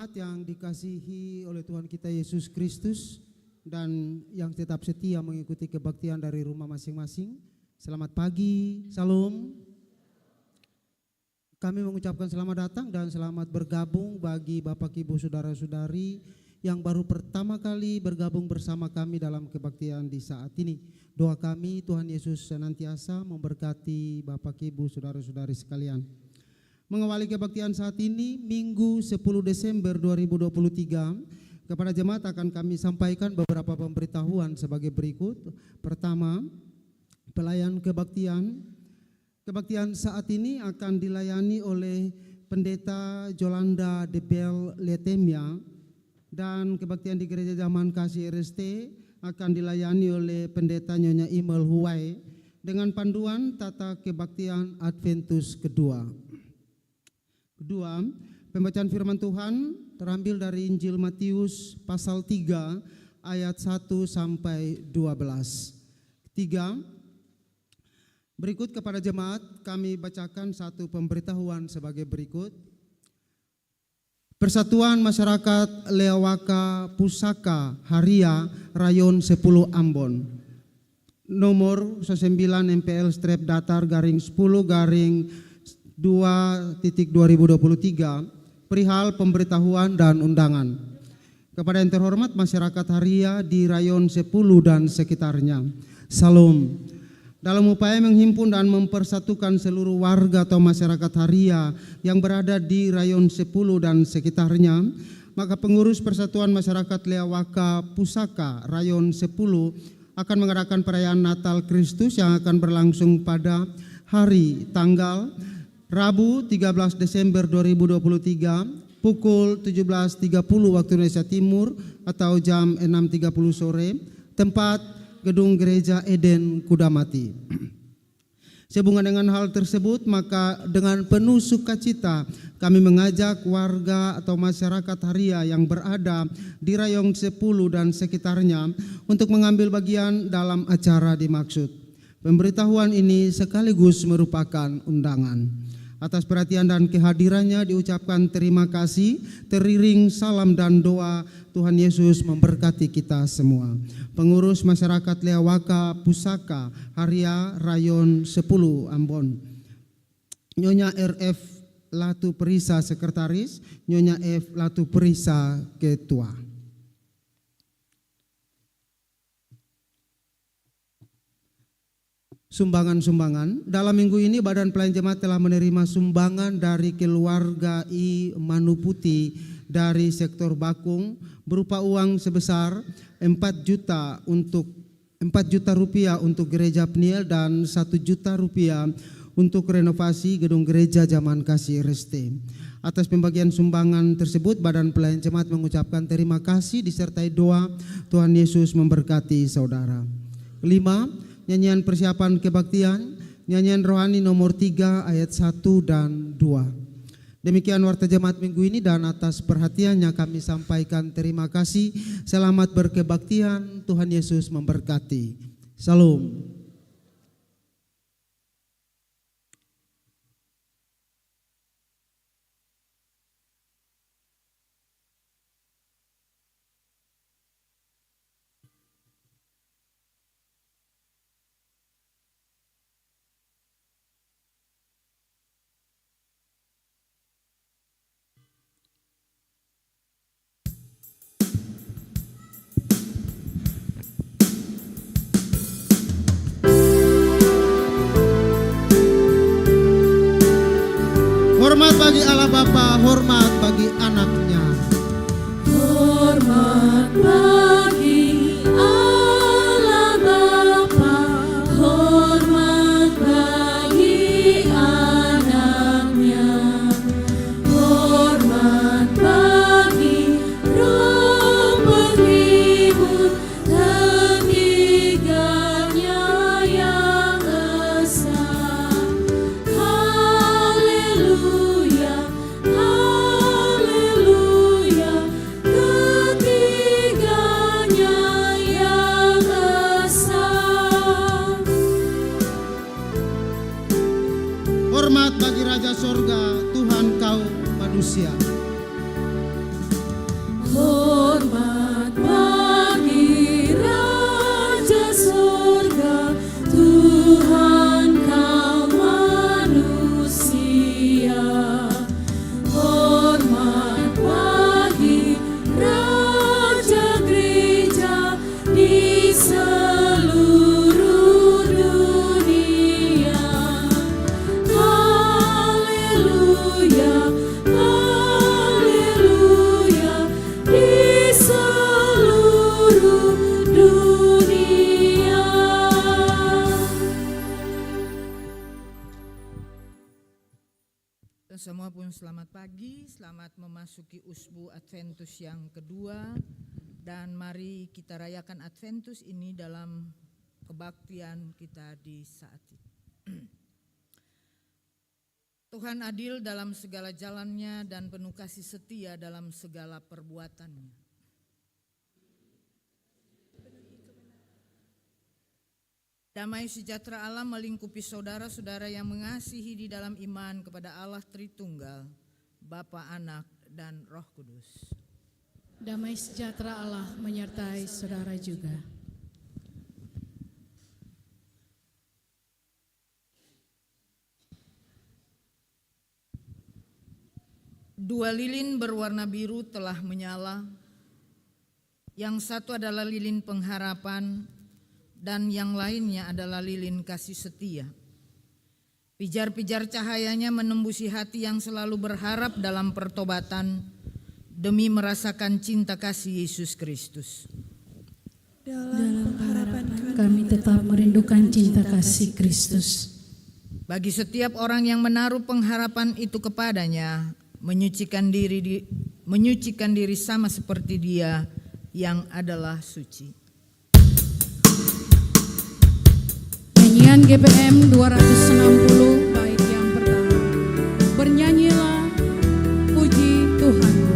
Yang dikasihi oleh Tuhan kita Yesus Kristus dan yang tetap setia mengikuti kebaktian dari rumah masing-masing. Selamat pagi, salam. Kami mengucapkan selamat datang dan selamat bergabung bagi Bapak Ibu Saudara-saudari yang baru pertama kali bergabung bersama kami dalam kebaktian di saat ini. Doa kami Tuhan Yesus senantiasa memberkati Bapak Ibu Saudara-saudari sekalian. Mengawali kebaktian saat ini, Minggu 10 Desember 2023, kepada jemaat akan kami sampaikan beberapa pemberitahuan sebagai berikut. Pertama, pelayan kebaktian. Kebaktian saat ini akan dilayani oleh Pendeta Jolanda Debel Letemia, dan kebaktian di Gereja Zaman Kasih RST akan dilayani oleh Pendeta Nyonya Imel Huwai dengan panduan tata kebaktian Adventus kedua. Kedua, pembacaan firman Tuhan terambil dari Injil Matius pasal 3 ayat 1 sampai 12. Ketiga, berikut kepada jemaat kami bacakan satu pemberitahuan sebagai berikut. Persatuan Masyarakat Lewaka Pusaka Haria Rayon 10 Ambon. Nomor 9 MPL strep datar garing 10 garing 2.2023 perihal pemberitahuan dan undangan. Kepada yang terhormat masyarakat Haria di Rayon 10 dan sekitarnya. Salam. Dalam upaya menghimpun dan mempersatukan seluruh warga atau masyarakat Haria yang berada di Rayon 10 dan sekitarnya, maka pengurus Persatuan Masyarakat Lewaka Pusaka Rayon 10 akan mengadakan perayaan Natal Kristus yang akan berlangsung pada hari tanggal Rabu 13 Desember 2023 pukul 17.30 waktu Indonesia Timur atau jam 6.30 sore, tempat Gedung Gereja Eden Kudamati. Sehubungan dengan hal tersebut, maka dengan penuh sukacita kami mengajak warga atau masyarakat Haria yang berada di Rayon 10 dan sekitarnya untuk mengambil bagian dalam acara dimaksud. Pemberitahuan ini sekaligus merupakan undangan. Atas perhatian dan kehadirannya diucapkan terima kasih, teriring salam dan doa. Tuhan Yesus memberkati kita semua. Pengurus Masyarakat Lewaka Pusaka Haria Rayon 10 Ambon. Nyonya RF Latu Perisa Sekretaris, Nyonya F Latu Perisa Ketua. Sumbangan-sumbangan. Dalam minggu ini Badan Pelayan Jemaat telah menerima sumbangan dari keluarga I Manuputi dari sektor Bakung berupa uang sebesar 4 juta rupiah untuk gereja Pniel dan 1 juta rupiah untuk renovasi gedung gereja Zaman Kasih RST. Atas pembagian sumbangan tersebut, Badan Pelayan Jemaat mengucapkan terima kasih disertai doa Tuhan Yesus memberkati saudara. Kelima, nyanyian persiapan kebaktian, nyanyian rohani nomor 3 ayat 1 dan 2. Demikian warta jemaat minggu ini, dan atas perhatiannya kami sampaikan terima kasih. Selamat berkebaktian, Tuhan Yesus memberkati. Salam. Hormat bagi Allah Bapa, hormat bagi anaknya. Hormat bagi Allah Bapa, hormat bagi anaknya, hormat bagi Roh penghibur tiganya yang esa. Haleluya, haleluya. Hormat bagi Raja Surga, Tuhan kaum manusia. Hormat bagi Raja Gereja di seluruh dunia. Haleluya, haleluya, di seluruh dunia. Dan semua pun selamat pagi, selamat memasuki Usbu Adventus yang kedua. Dan mari kita rayakan Adventus ini dalam kebaktian kita di saat ini. Tuhan adil dalam segala jalannya dan penuh kasih setia dalam segala perbuatannya. Damai sejahtera Allah melingkupi saudara-saudara yang mengasihi di dalam iman kepada Allah Tritunggal, Bapa, Anak, dan Roh Kudus. Damai sejahtera Allah menyertai saudara juga. Dua lilin berwarna biru telah menyala. Yang satu adalah lilin pengharapan dan yang lainnya adalah lilin kasih setia. Pijar-pijar cahayanya menembusi hati yang selalu berharap dalam pertobatan demi merasakan cinta kasih Yesus Kristus. Dalam pengharapan kami tetap merindukan cinta kasih Kristus. Bagi setiap orang yang menaruh pengharapan itu kepadanya, menyucikan diri sama seperti Dia yang adalah suci. Nyanyian GPM 260 bait yang pertama. Bernyanyilah puji Tuhanmu.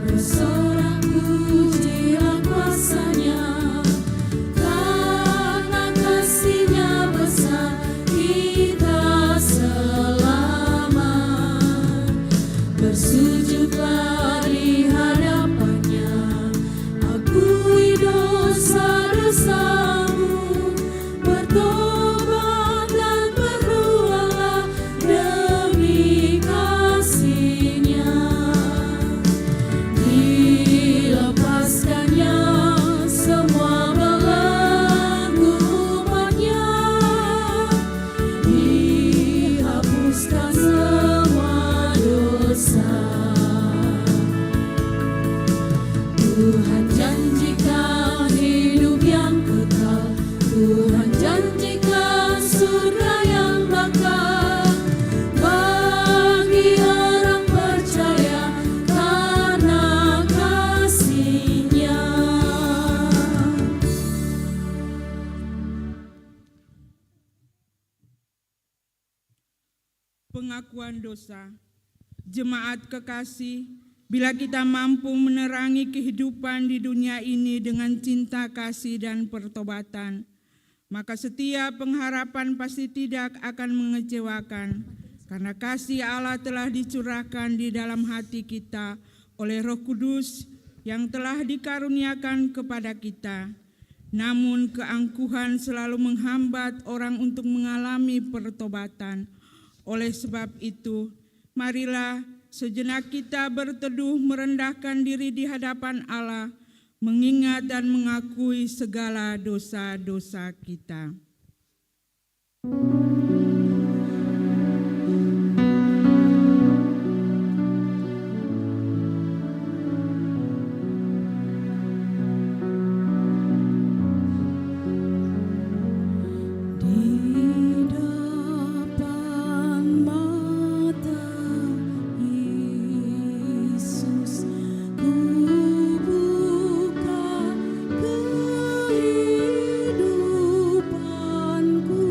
Bersorak pujilah kuasa-Nya, karena kasih-Nya besar kita selamat. Bersujudlah di hadapan-Nya, akui dosa-dosamu, bertobat dan berdoalah demi kasih-Nya. Dilepaskannya semua belenggu umat-Nya, dihapuskan semua dosa. Tuhan janjikan hidup yang kekal, Tuhan janjikan surga yang bakal bagi orang percaya karena kasih-Nya. Pengakuan dosa. Jemaat kekasih, bila kita mampu menerangi kehidupan di dunia ini dengan cinta kasih dan pertobatan, maka setiap pengharapan pasti tidak akan mengecewakan, karena kasih Allah telah dicurahkan di dalam hati kita oleh Roh Kudus yang telah dikaruniakan kepada kita. Namun keangkuhan selalu menghambat orang untuk mengalami pertobatan. Oleh sebab itu, marilah sejenak kita berteduh merendahkan diri di hadapan Allah, mengingat dan mengakui segala dosa-dosa kita. Kehidupanku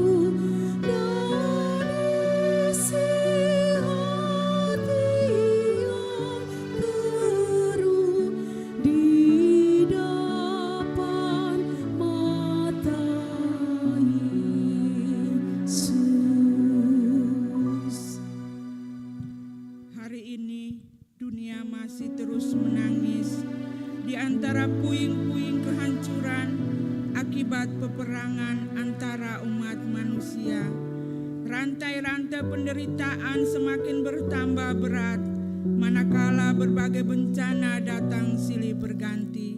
rantai-rantai penderitaan semakin bertambah berat, manakala berbagai bencana datang silih berganti.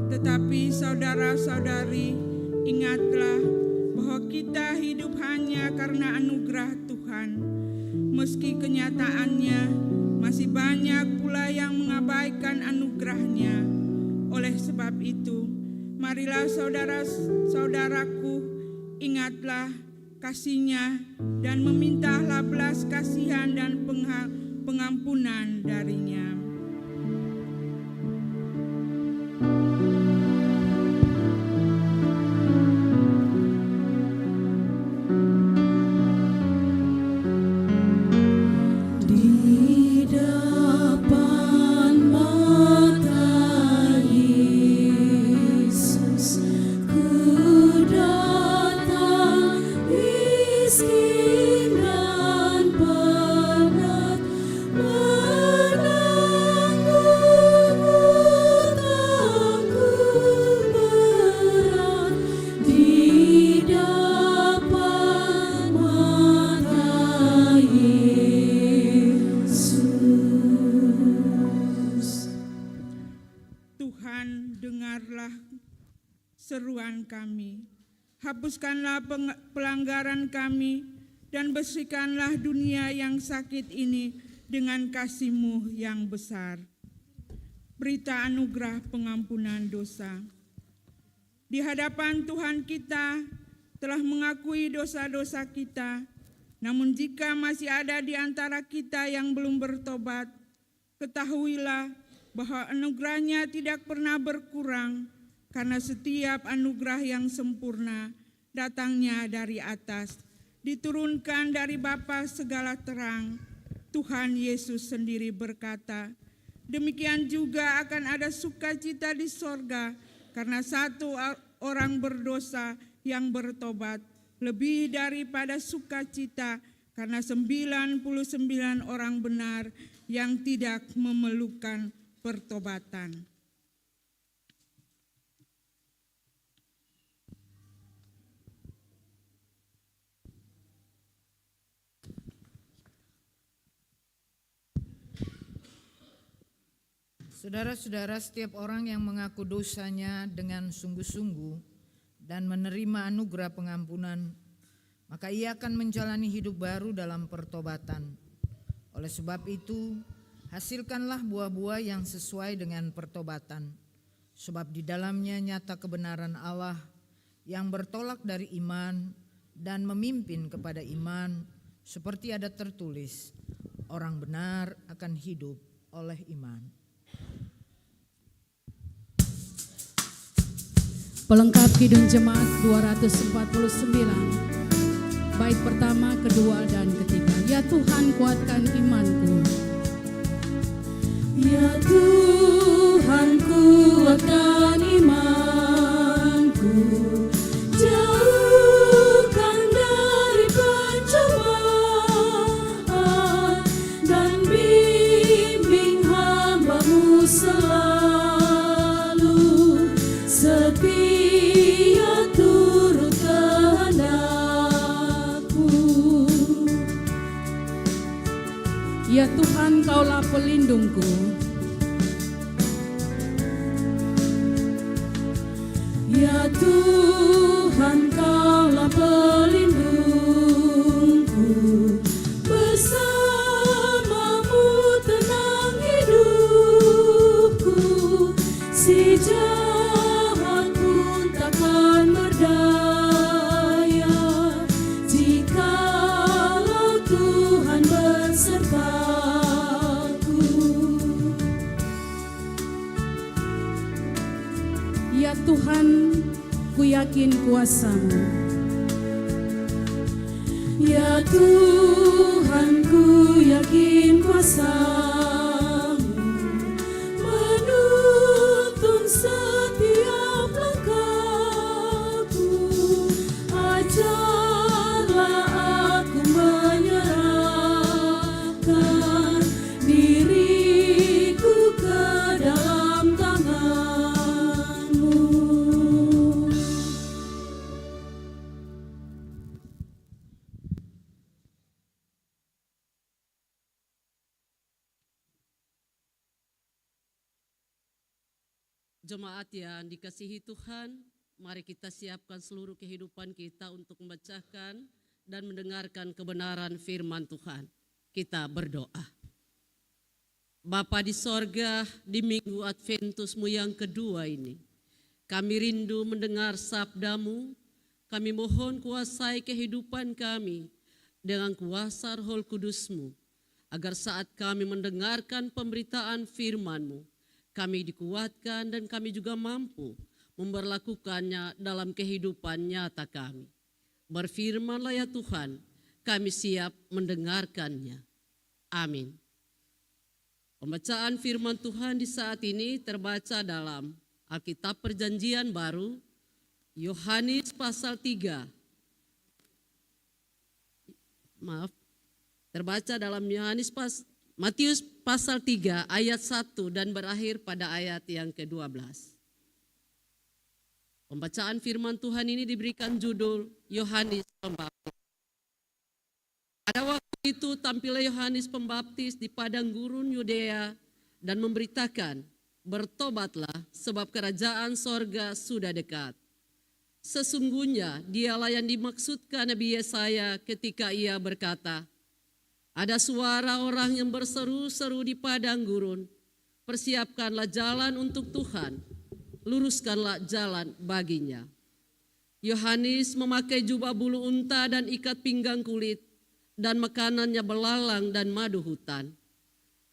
Tetapi saudara-saudari, ingatlah bahwa kita hidup hanya karena anugerah Tuhan. Meski kenyataannya masih banyak pula yang mengabaikan anugerahnya. Oleh sebab itu, marilah saudara-saudaraku, ingatlah kasih-Nya dan memintalah belas kasihan dan pengampunan dari-Nya. Di depan mata Yesus, ku datang miskin dan penat, menanggung utangku berat. Di depan mata Yesus. Tuhan, dengarlah seruan kami. Hapuskanlah pelanggaran kami dan bersihkanlah dunia yang sakit ini dengan kasih-Mu yang besar. Berita anugerah pengampunan dosa. Di hadapan Tuhan kita telah mengakui dosa-dosa kita, namun jika masih ada di antara kita yang belum bertobat, ketahuilah bahwa anugerah-Nya tidak pernah berkurang, karena setiap anugerah yang sempurna datangnya dari atas, diturunkan dari Bapa segala terang. Tuhan Yesus sendiri berkata, demikian juga akan ada sukacita di sorga, karena satu orang berdosa yang bertobat, lebih daripada sukacita karena 99 orang benar yang tidak memerlukan pertobatan. Saudara-saudara, setiap orang yang mengaku dosanya dengan sungguh-sungguh dan menerima anugerah pengampunan, maka ia akan menjalani hidup baru dalam pertobatan. Oleh sebab itu, hasilkanlah buah-buah yang sesuai dengan pertobatan, sebab di dalamnya nyata kebenaran Allah yang bertolak dari iman dan memimpin kepada iman, seperti ada tertulis, orang benar akan hidup oleh iman. Pelengkap Kidung Jemaat 249, bait pertama, kedua, dan ketiga. Ya Tuhan, kuatkan imanku. Ya Tuhan, kuatkan imanku, jauhkan dari pencobaan, dan bimbing hamba-Mu selalu setia turut kehendakku. Ya Tuhan, Kaulah pelindungku. Ya Tuhan, Kaulah pelindungku, bersama-Mu tenang hidupku, si jahat pun takkan berdaya, jikalau Tuhan bersertaku. Ya Tuhan, ku yakin kuasa-Mu. Ya Tuhan, ku yakin kuasa-Mu menuntun setiap langkahku. Ajarlah aku menyerahkan diriku ke dalam tangan-Mu. Jemaat yang dikasihi Tuhan, mari kita siapkan seluruh kehidupan kita untuk membacakan dan mendengarkan kebenaran firman Tuhan. Kita berdoa. Bapa di sorga, di minggu Adventusmu yang kedua ini, kami rindu mendengar sabdamu. Kami mohon kuasai kehidupan kami dengan kuasa Roh Kudus-Mu, agar saat kami mendengarkan pemberitaan firman-Mu, kami dikuatkan dan kami juga mampu memberlakukannya dalam kehidupan nyata kami. Berfirmanlah ya Tuhan, kami siap mendengarkannya. Amin. Pembacaan firman Tuhan di saat ini terbaca dalam Alkitab Perjanjian Baru, Yohanes pasal 3. Terbaca dalam Matius pasal 3 ayat 1 dan berakhir pada ayat yang ke-12. Pembacaan firman Tuhan ini diberikan judul Yohanes Pembaptis. Pada waktu itu tampillah Yohanes Pembaptis di padang gurun Yudea dan memberitakan, bertobatlah sebab kerajaan sorga sudah dekat. Sesungguhnya dialah yang dimaksudkan Nabi Yesaya ketika ia berkata, ada suara orang yang berseru-seru di padang gurun, persiapkanlah jalan untuk Tuhan, luruskanlah jalan baginya. Yohanes memakai jubah bulu unta dan ikat pinggang kulit, dan makanannya belalang dan madu hutan.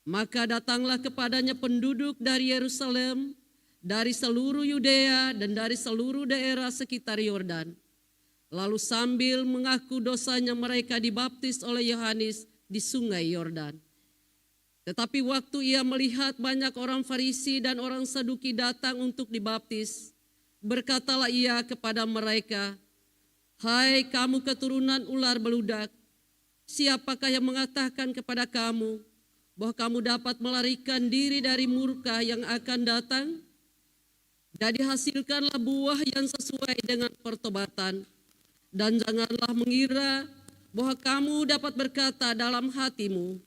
Maka datanglah kepadanya penduduk dari Yerusalem, dari seluruh Yudea dan dari seluruh daerah sekitar Yordan. Lalu sambil mengaku dosanya mereka dibaptis oleh Yohanes di sungai Yordan. Tetapi waktu ia melihat banyak orang Farisi dan orang Saduki datang untuk dibaptis, berkatalah ia kepada mereka, hai kamu keturunan ular beludak, siapakah yang mengatakan kepada kamu bahwa kamu dapat melarikan diri dari murka yang akan datang? Jadi hasilkanlah buah yang sesuai dengan pertobatan, dan janganlah mengira bahwa kamu dapat berkata dalam hatimu,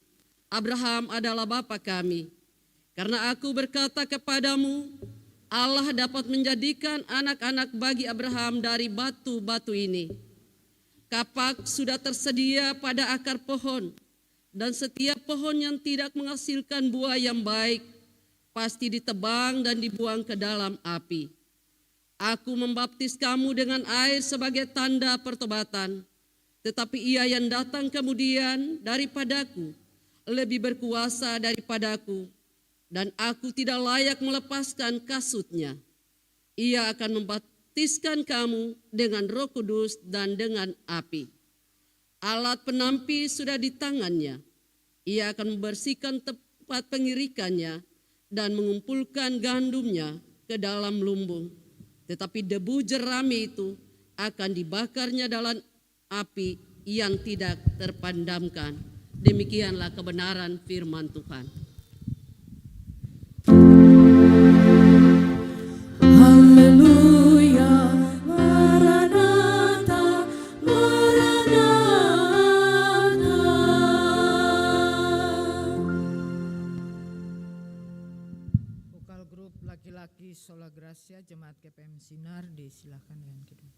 Abraham adalah bapa kami. Karena aku berkata kepadamu, Allah dapat menjadikan anak-anak bagi Abraham dari batu-batu ini. Kapak sudah tersedia pada akar pohon, dan setiap pohon yang tidak menghasilkan buah yang baik pasti ditebang dan dibuang ke dalam api. Aku membaptis kamu dengan air sebagai tanda pertobatan, tetapi ia yang datang kemudian daripadaku lebih berkuasa daripadaku, dan aku tidak layak melepaskan kasutnya. Ia akan membaptiskan kamu dengan Roh Kudus dan dengan api. Alat penampi sudah di tangannya. Ia akan membersihkan tempat pengirikannya dan mengumpulkan gandumnya ke dalam lumbung. Tetapi debu jerami itu akan dibakarnya dalam api yang tidak terpadamkan. Demikianlah kebenaran firman Tuhan. Haleluya, Maranatha, Maranatha. Vokal grup laki-laki Sola Gracia Jemaat GPM Sinar disilakan dengan kedua.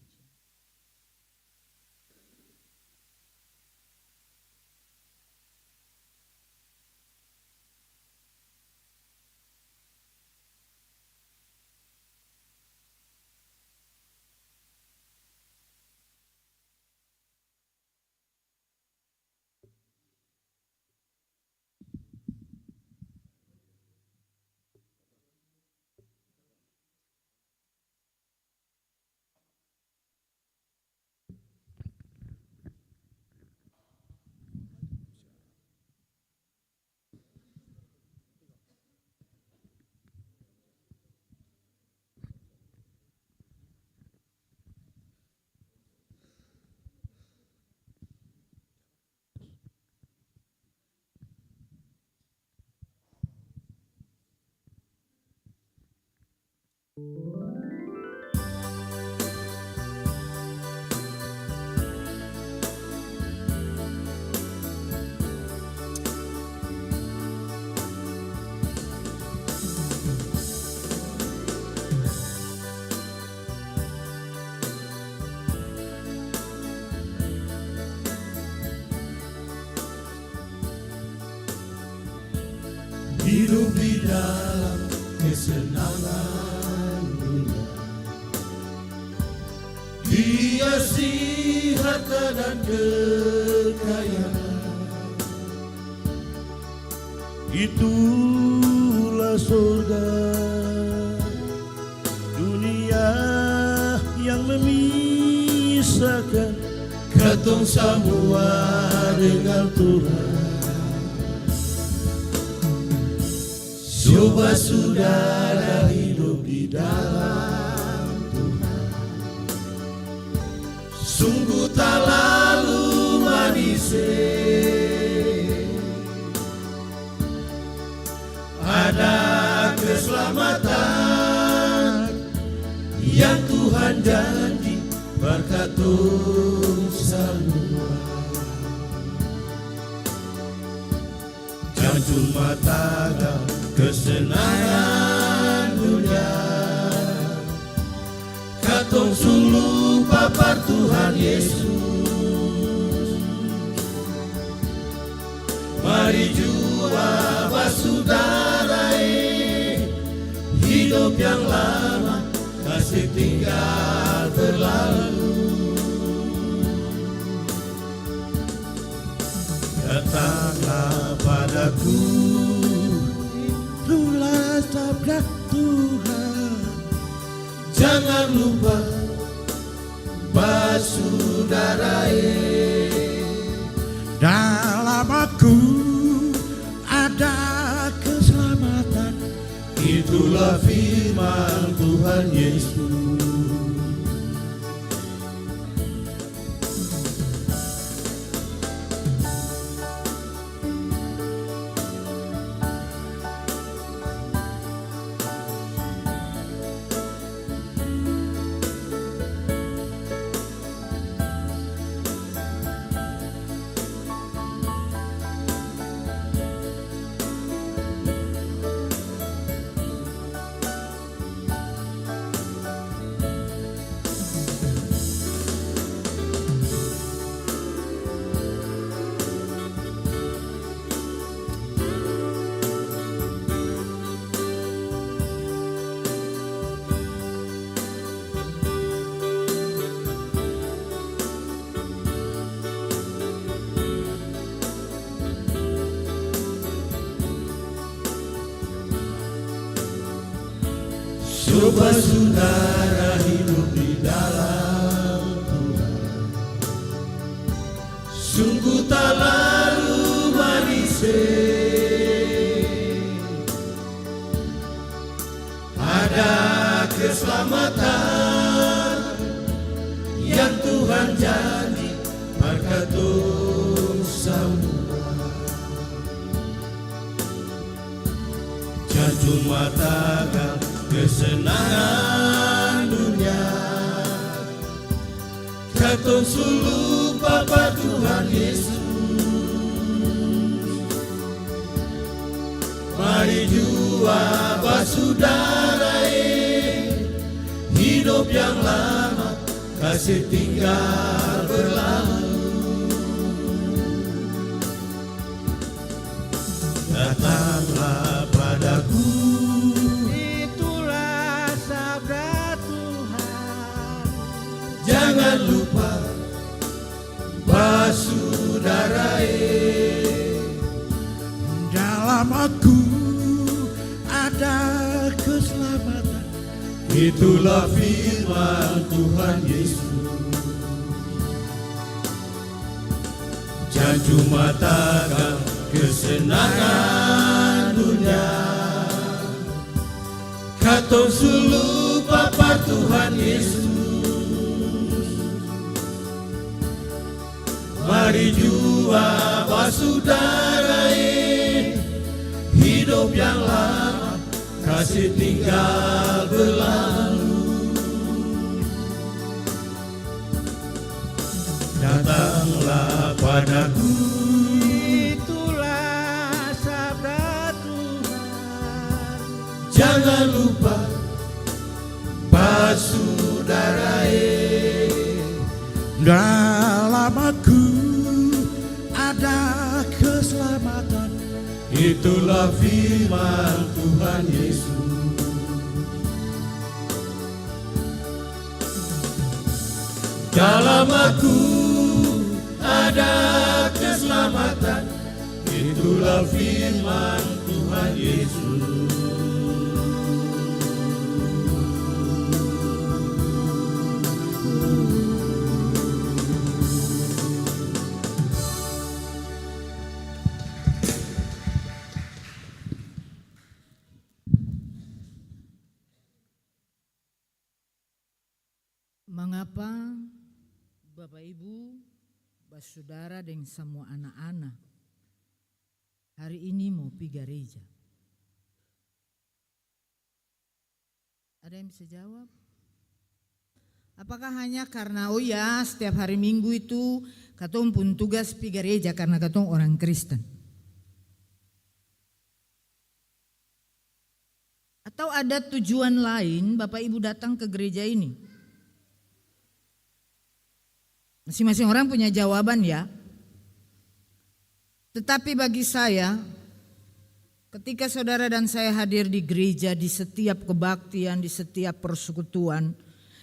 hidup di dalam kesenangan dunia. Hiasi harta dan kekayaan, itulah surga. Dunia yang memisahkan katong semua dengan Tuhan. Coba saudara hidup di dalam Tuhan, sungguh tak lalu manis. Ada keselamatan yang Tuhan janji berkat semua. Jangan cuma tagal kesenangan dunia, katong suluh papar Tuhan Yesus. Mari jua saudara, hidup yang lama kasih tinggal berlalu. Datanglah padaku, itulah sabda Tuhan. Jangan lupa saudara, dalam aku ada keselamatan. Itulah firman Tuhan Yesus. Coba saudara hidup di dalam Tuhan, sungguh tak lalu manis. Ada keselamatan yang Tuhan janji berkat semua. Jangan cuma tagal kesenangan dunia, katong suluh Bapa Tuhan Yesus. Mari jua saudara, hidup yang lama kasih tinggal berlalu. Datanglah padaku, jangan lupa saudara, dalam aku ada keselamatan. Itulah firman Tuhan Yesus. Jangan cuma tagal kesenangan dunia, katong suluh Bapa Tuhan Yesus. Mari jua saudara, hidup yang lama kasih tinggal berlalu. Datanglah padaku, itulah sabda Tuhan. Jangan lupa saudara, dalam aku ada keselamatan. Itulah firman Tuhan Yesus. Dalam Aku ada keselamatan. Itulah firman Tuhan Yesus. Mengapa Bapak Ibu, saudara dan semua anak-anak hari ini mau pergi gereja? Ada yang bisa jawab? Apakah hanya karena oh ya setiap hari Minggu itu katong pun tugas pergi gereja karena katong orang Kristen? Atau ada tujuan lain Bapak Ibu datang ke gereja ini? Masing-masing orang punya jawaban ya. Tetapi bagi saya, ketika saudara dan saya hadir di gereja, di setiap kebaktian, di setiap persekutuan,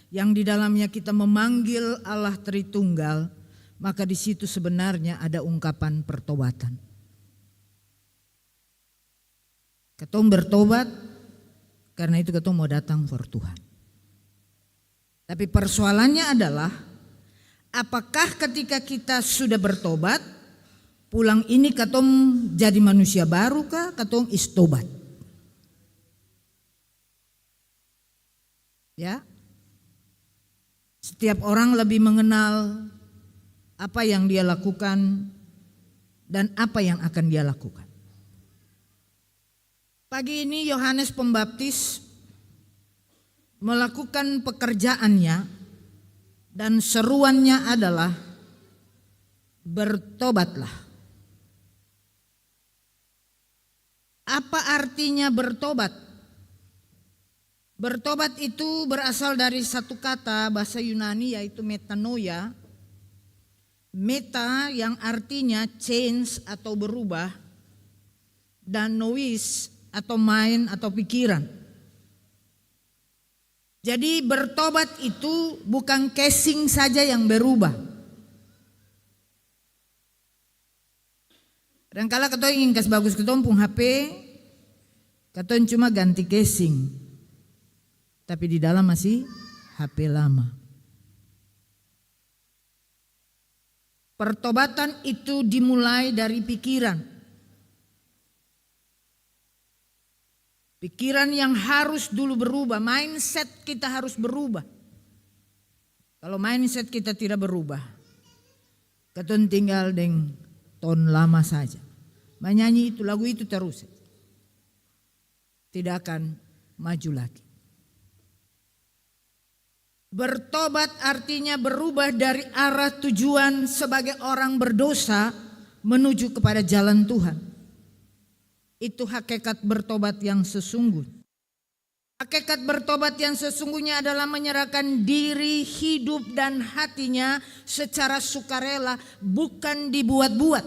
yang di dalamnya kita memanggil Allah Tritunggal, maka di situ sebenarnya ada ungkapan pertobatan. Katong bertobat, karena itu katong mau datang for Tuhan. Tapi persoalannya adalah, apakah ketika kita sudah bertobat, pulang ini katong jadi manusia baru kah? Katong istobat. Ya. Setiap orang lebih mengenal apa yang dia lakukan dan apa yang akan dia lakukan. Pagi ini Yohanes Pembaptis melakukan pekerjaannya. Dan seruannya adalah bertobatlah. Apa artinya bertobat? Bertobat itu berasal dari satu kata bahasa Yunani yaitu metanoia. Meta yang artinya change atau berubah, dan nous atau mind atau pikiran. Jadi bertobat itu bukan casing saja yang berubah. Kadang-kala katong ingin kas bagus katong pun HP, katong cuma ganti casing. Tapi di dalam masih HP lama. Pertobatan itu dimulai dari pikiran. Pikiran yang harus dulu berubah, mindset kita harus berubah. Kalau mindset kita tidak berubah, katong tinggal dengan ton lama saja. Menyanyi itu lagu itu terus, tidak akan maju lagi. Bertobat artinya berubah dari arah tujuan sebagai orang berdosa menuju kepada jalan Tuhan. Itu hakikat bertobat yang sesungguhnya. Hakikat bertobat yang sesungguhnya adalah menyerahkan diri, hidup dan hatinya secara sukarela, bukan dibuat-buat.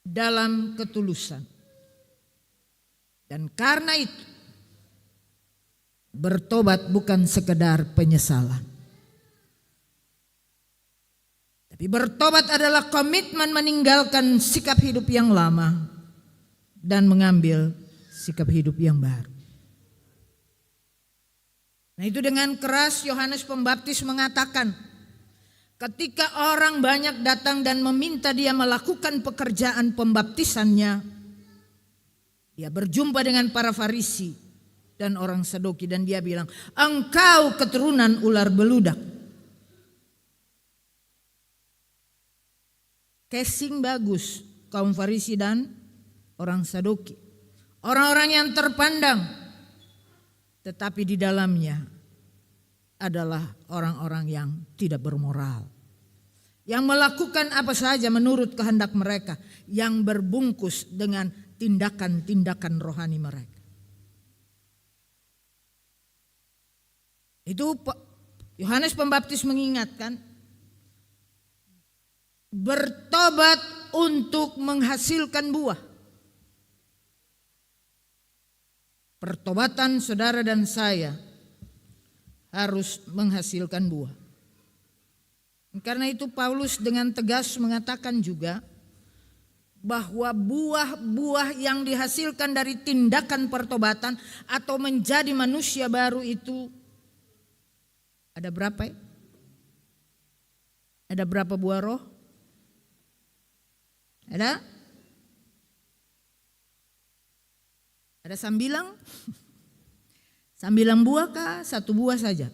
Dalam ketulusan. Dan karena itu, bertobat bukan sekedar penyesalan. Tapi bertobat adalah komitmen meninggalkan sikap hidup yang lama dan mengambil sikap hidup yang baru. Nah itu dengan keras Yohanes Pembaptis mengatakan, ketika orang banyak datang dan meminta dia melakukan pekerjaan pembaptisannya, dia berjumpa dengan para Farisi dan orang Saduki dan dia bilang, engkau keturunan ular beludak. Casing bagus kaum Farisi dan orang Saduki. Orang-orang yang terpandang, tetapi di dalamnya adalah orang-orang yang tidak bermoral. Yang melakukan apa saja menurut kehendak mereka, yang berbungkus dengan tindakan-tindakan rohani mereka. Itu Yohanes Pembaptis mengingatkan, bertobat untuk menghasilkan buah. Pertobatan saudara dan saya harus menghasilkan buah. Karena itu Paulus dengan tegas mengatakan juga bahwa buah-buah yang dihasilkan dari tindakan pertobatan atau menjadi manusia baru itu ada berapa ya? Ada berapa buah roh? Ada? Ada 9? 9 buah kah? 1 buah saja?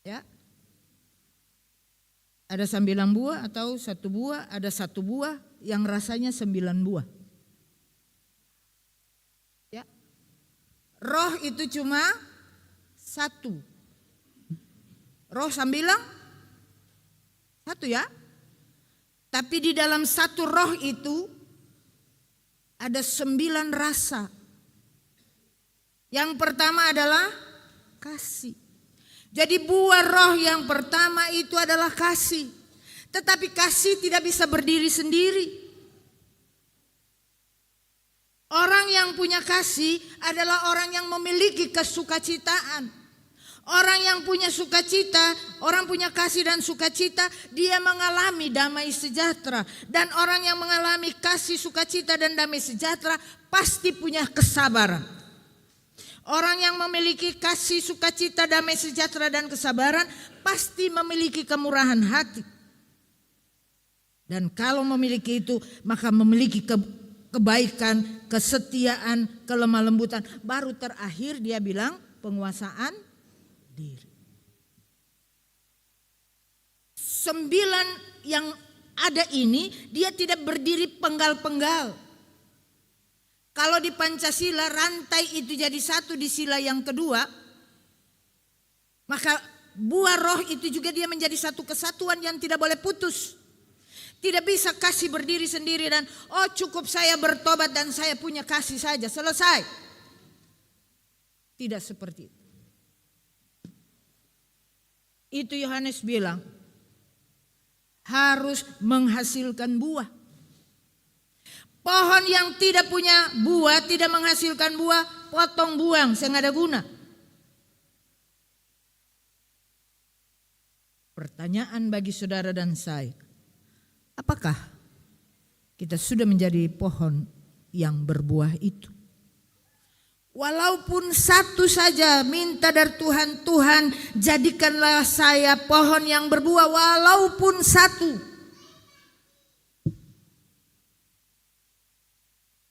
Ya. Ada 9 buah atau 1 buah? Ada 1 buah yang rasanya 9 buah. Ya. Roh itu cuma 1. Roh 9? 1 ya. Tapi di dalam 1 roh itu ada 9 rasa. Yang pertama adalah kasih. Jadi buah roh yang pertama itu adalah kasih. Tetapi kasih tidak bisa berdiri sendiri. Orang yang punya kasih adalah orang yang memiliki kesukacitaan. Orang yang punya sukacita, orang punya kasih dan sukacita, dia mengalami damai sejahtera. Dan orang yang mengalami kasih, sukacita dan damai sejahtera pasti punya kesabaran. Orang yang memiliki kasih, sukacita, damai sejahtera dan kesabaran pasti memiliki kemurahan hati. Dan kalau memiliki itu, maka memiliki kebaikan, kesetiaan, kelemah lembutan. Baru terakhir dia bilang penguasaan diri. 9 yang ada ini dia tidak berdiri penggal-penggal. Kalau di Pancasila rantai itu jadi 1 di sila yang kedua, maka buah roh itu juga dia menjadi satu kesatuan yang tidak boleh putus. Tidak bisa kasih berdiri sendiri dan cukup saya bertobat dan saya punya kasih saja selesai. Tidak seperti itu. Itu Yohanes bilang harus menghasilkan buah. Pohon yang tidak punya buah, tidak menghasilkan buah, potong buang, saya nggak ada guna. Pertanyaan bagi saudara dan saya, apakah kita sudah menjadi pohon yang berbuah itu? Walaupun 1 saja minta dari Tuhan, Tuhan jadikanlah saya pohon yang berbuah walaupun 1.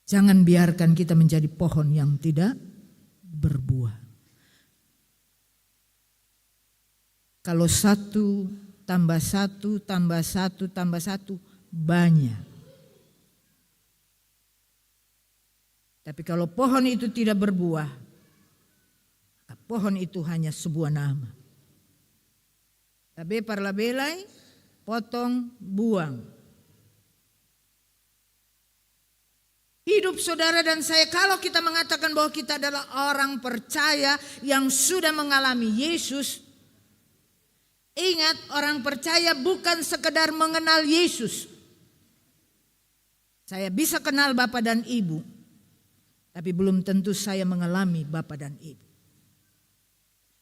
Jangan biarkan kita menjadi pohon yang tidak berbuah. Kalau 1 tambah 1 tambah 1 tambah 1 banyak. Tapi kalau pohon itu tidak berbuah, maka pohon itu hanya sebuah nama. Tabe parlabelai, potong, buang. Hidup saudara dan saya, kalau kita mengatakan bahwa kita adalah orang percaya yang sudah mengalami Yesus, ingat, orang percaya bukan sekedar mengenal Yesus. Saya bisa kenal Bapa dan Ibu, tapi belum tentu saya mengalami Bapa dan Ibu.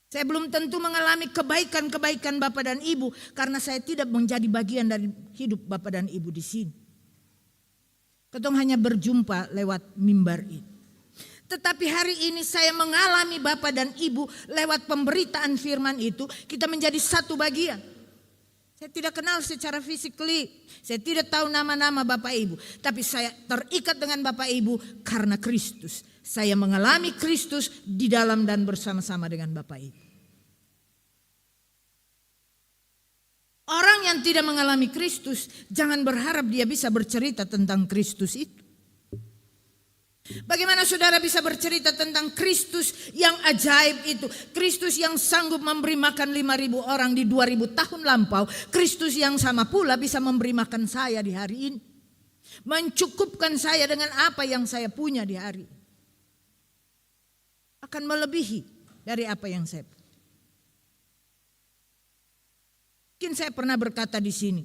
Saya belum tentu mengalami kebaikan-kebaikan Bapa dan Ibu karena saya tidak menjadi bagian dari hidup Bapa dan Ibu di sini. Ketong hanya berjumpa lewat mimbar ini. Tetapi hari ini saya mengalami Bapa dan Ibu lewat pemberitaan firman itu, kita menjadi satu bagian. Saya tidak kenal secara physically, saya tidak tahu nama-nama Bapak Ibu, tapi saya terikat dengan Bapak Ibu karena Kristus. Saya mengalami Kristus di dalam dan bersama-sama dengan Bapak Ibu. Orang yang tidak mengalami Kristus, jangan berharap dia bisa bercerita tentang Kristus itu. Bagaimana saudara bisa bercerita tentang Kristus yang ajaib itu? Kristus yang sanggup memberi makan 5.000 orang di 2.000 tahun lampau. Kristus yang sama pula bisa memberi makan saya di hari ini. Mencukupkan saya dengan apa yang saya punya di hari ini. Akan melebihi dari apa yang saya punya. Mungkin saya pernah berkata di sini,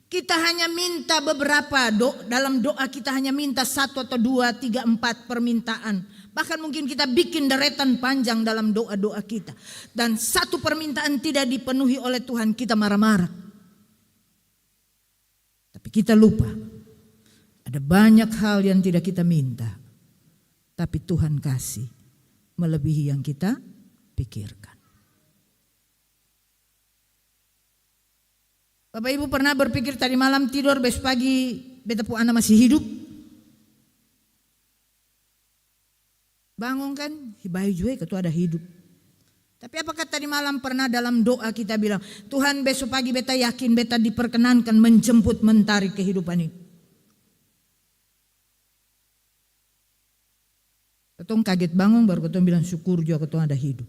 Kita hanya minta beberapa dalam doa kita hanya minta 1 atau 2, 3, 4 permintaan. Bahkan mungkin kita bikin deretan panjang dalam doa-doa kita. Dan satu permintaan tidak dipenuhi oleh Tuhan, kita marah-marah. Tapi kita lupa, ada banyak hal yang tidak kita minta. Tapi Tuhan kasih melebihi yang kita pikirkan. Bapak Ibu pernah berpikir tadi malam tidur besok pagi beta pu anak masih hidup? Bangun kan, bayu juga ketua ada hidup. Tapi apakah tadi malam pernah dalam doa kita bilang, Tuhan besok pagi beta yakin beta diperkenankan menjemput mentari kehidupan ini. Ketong kaget bangun baru ketong bilang syukur juga ketong ada hidup.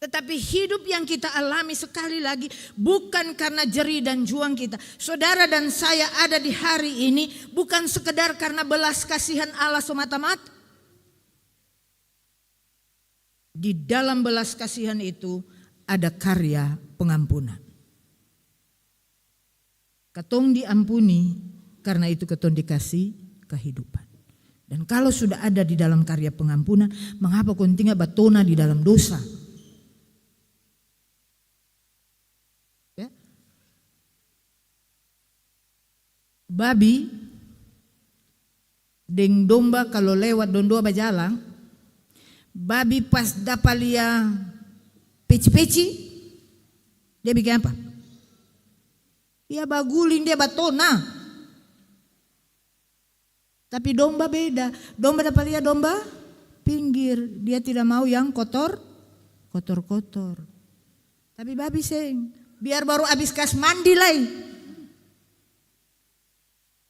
Tetapi hidup yang kita alami sekali lagi bukan karena jerih dan juang kita. Saudara dan saya ada di hari ini bukan sekedar karena belas kasihan Allah semata-mata. Di dalam belas kasihan itu ada karya pengampunan. Ketong diampuni karena itu ketong dikasih kehidupan. Dan kalau sudah ada di dalam karya pengampunan, mengapa kau tinggal batona di dalam dosa? Babi deng domba kalau lewat dondoa bajalang, babi pas dapalia peci-peci, dia bikin apa? Dia baguling, dia batona. Tapi domba beda, domba dapalia domba pinggir, dia tidak mau yang kotor-kotor. Tapi babi seng, biar baru habis kas mandi lai.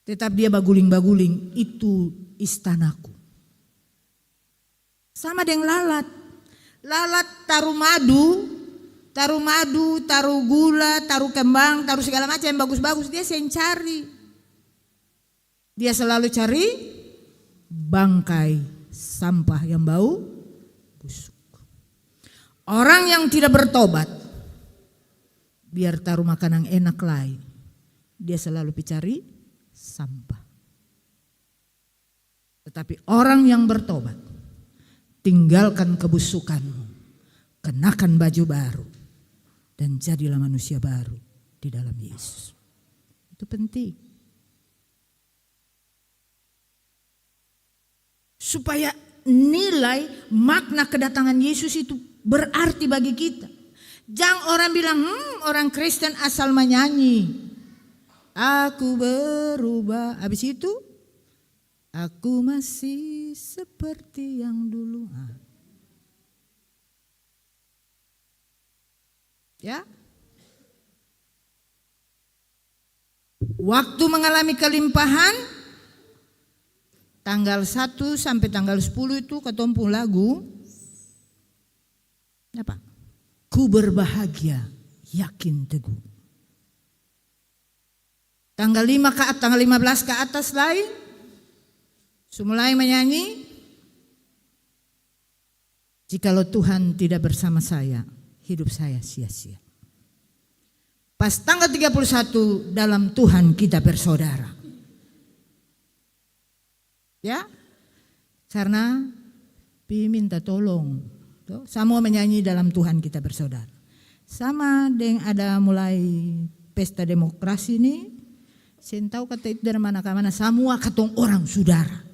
Tetap dia baguling-baguling, itu istanaku. Sama dengan lalat. Lalat taruh madu, taruh gula, taruh kembang, taruh segala macam yang bagus-bagus. Dia seng cari. Dia selalu cari bangkai sampah yang bau busuk. Orang yang tidak bertobat, biar taruh makanan enak lain, dia selalu cari sampah. Tetapi orang yang bertobat, tinggalkan kebusukanmu, kenakan baju baru, dan jadilah manusia baru di dalam Yesus. Itu penting. Supaya nilai makna kedatangan Yesus itu berarti bagi kita. Jangan orang bilang, orang Kristen asal menyanyi. Aku berubah, habis itu aku masih seperti yang dulu. Ya. Waktu mengalami kelimpahan, tanggal 1 sampai tanggal 10 itu ketompu lagu. Apa? Ku berbahagia, yakin teguh. Tanggal 15 ke atas lain, mulai menyanyi. Jikalau Tuhan tidak bersama saya, hidup saya sia-sia. Pas tanggal 31 dalam Tuhan kita bersaudara. Ya, karena minta tolong. Semua menyanyi dalam Tuhan kita bersaudara. Sama dengan ada mulai pesta demokrasi ini. Saya tahu kata itu dari mana ke mana, semua katong orang saudara.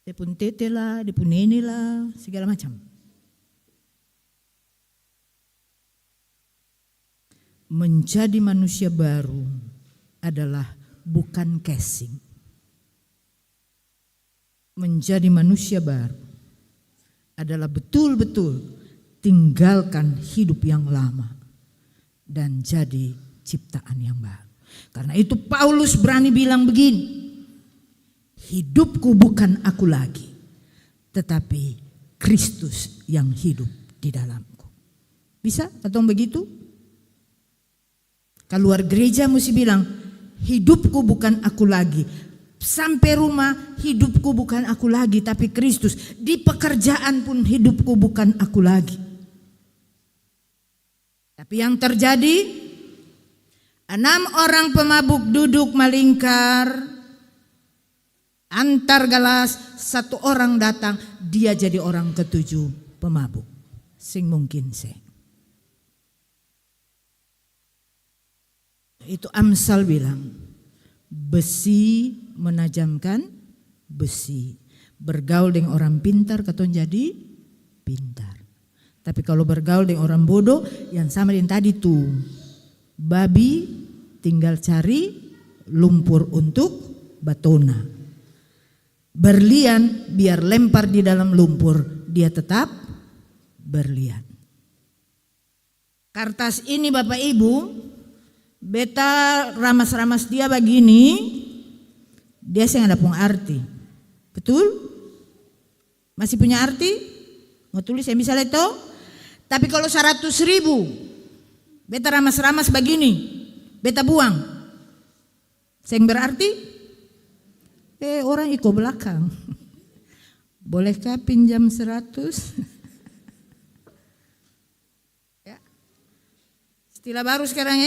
Dia pun tete lah, dia pun nene lah, segala macam. Menjadi manusia baru adalah bukan casing. Menjadi manusia baru adalah betul-betul tinggalkan hidup yang lama dan jadi ciptaan yang baru. Karena itu Paulus berani bilang begini, hidupku bukan aku lagi, tetapi Kristus yang hidup di dalamku. Bisa atau begitu? Keluar gereja mesti bilang, hidupku bukan aku lagi, Sampai rumah, hidupku bukan aku lagi tapi Kristus. Di pekerjaan pun hidupku bukan aku lagi. Tapi yang terjadi, 6 orang pemabuk duduk melingkar antar gelas, 1 orang datang, dia jadi orang ke-7 pemabuk. Sing mungkin sing. Itu Amsal bilang, besi menajamkan besi. Bergaul dengan orang pintar keton jadi pintar. Tapi kalau bergaul dengan orang bodoh, yang sama dengan tadi tuh, babi tinggal cari lumpur untuk batona. Berlian biar lempar di dalam lumpur, dia tetap berlian. Kertas ini Bapak Ibu, beta ramas-ramas dia begini, dia sih ada pun arti. Betul? Masih punya arti? Mau tulis yang misalnya itu? Tapi kalau 100.000 beta ramas-ramas begini, beta buang, seng berarti? Orang iko belakang. Bolehkah pinjam 100? Ya. Istilah baru sekarang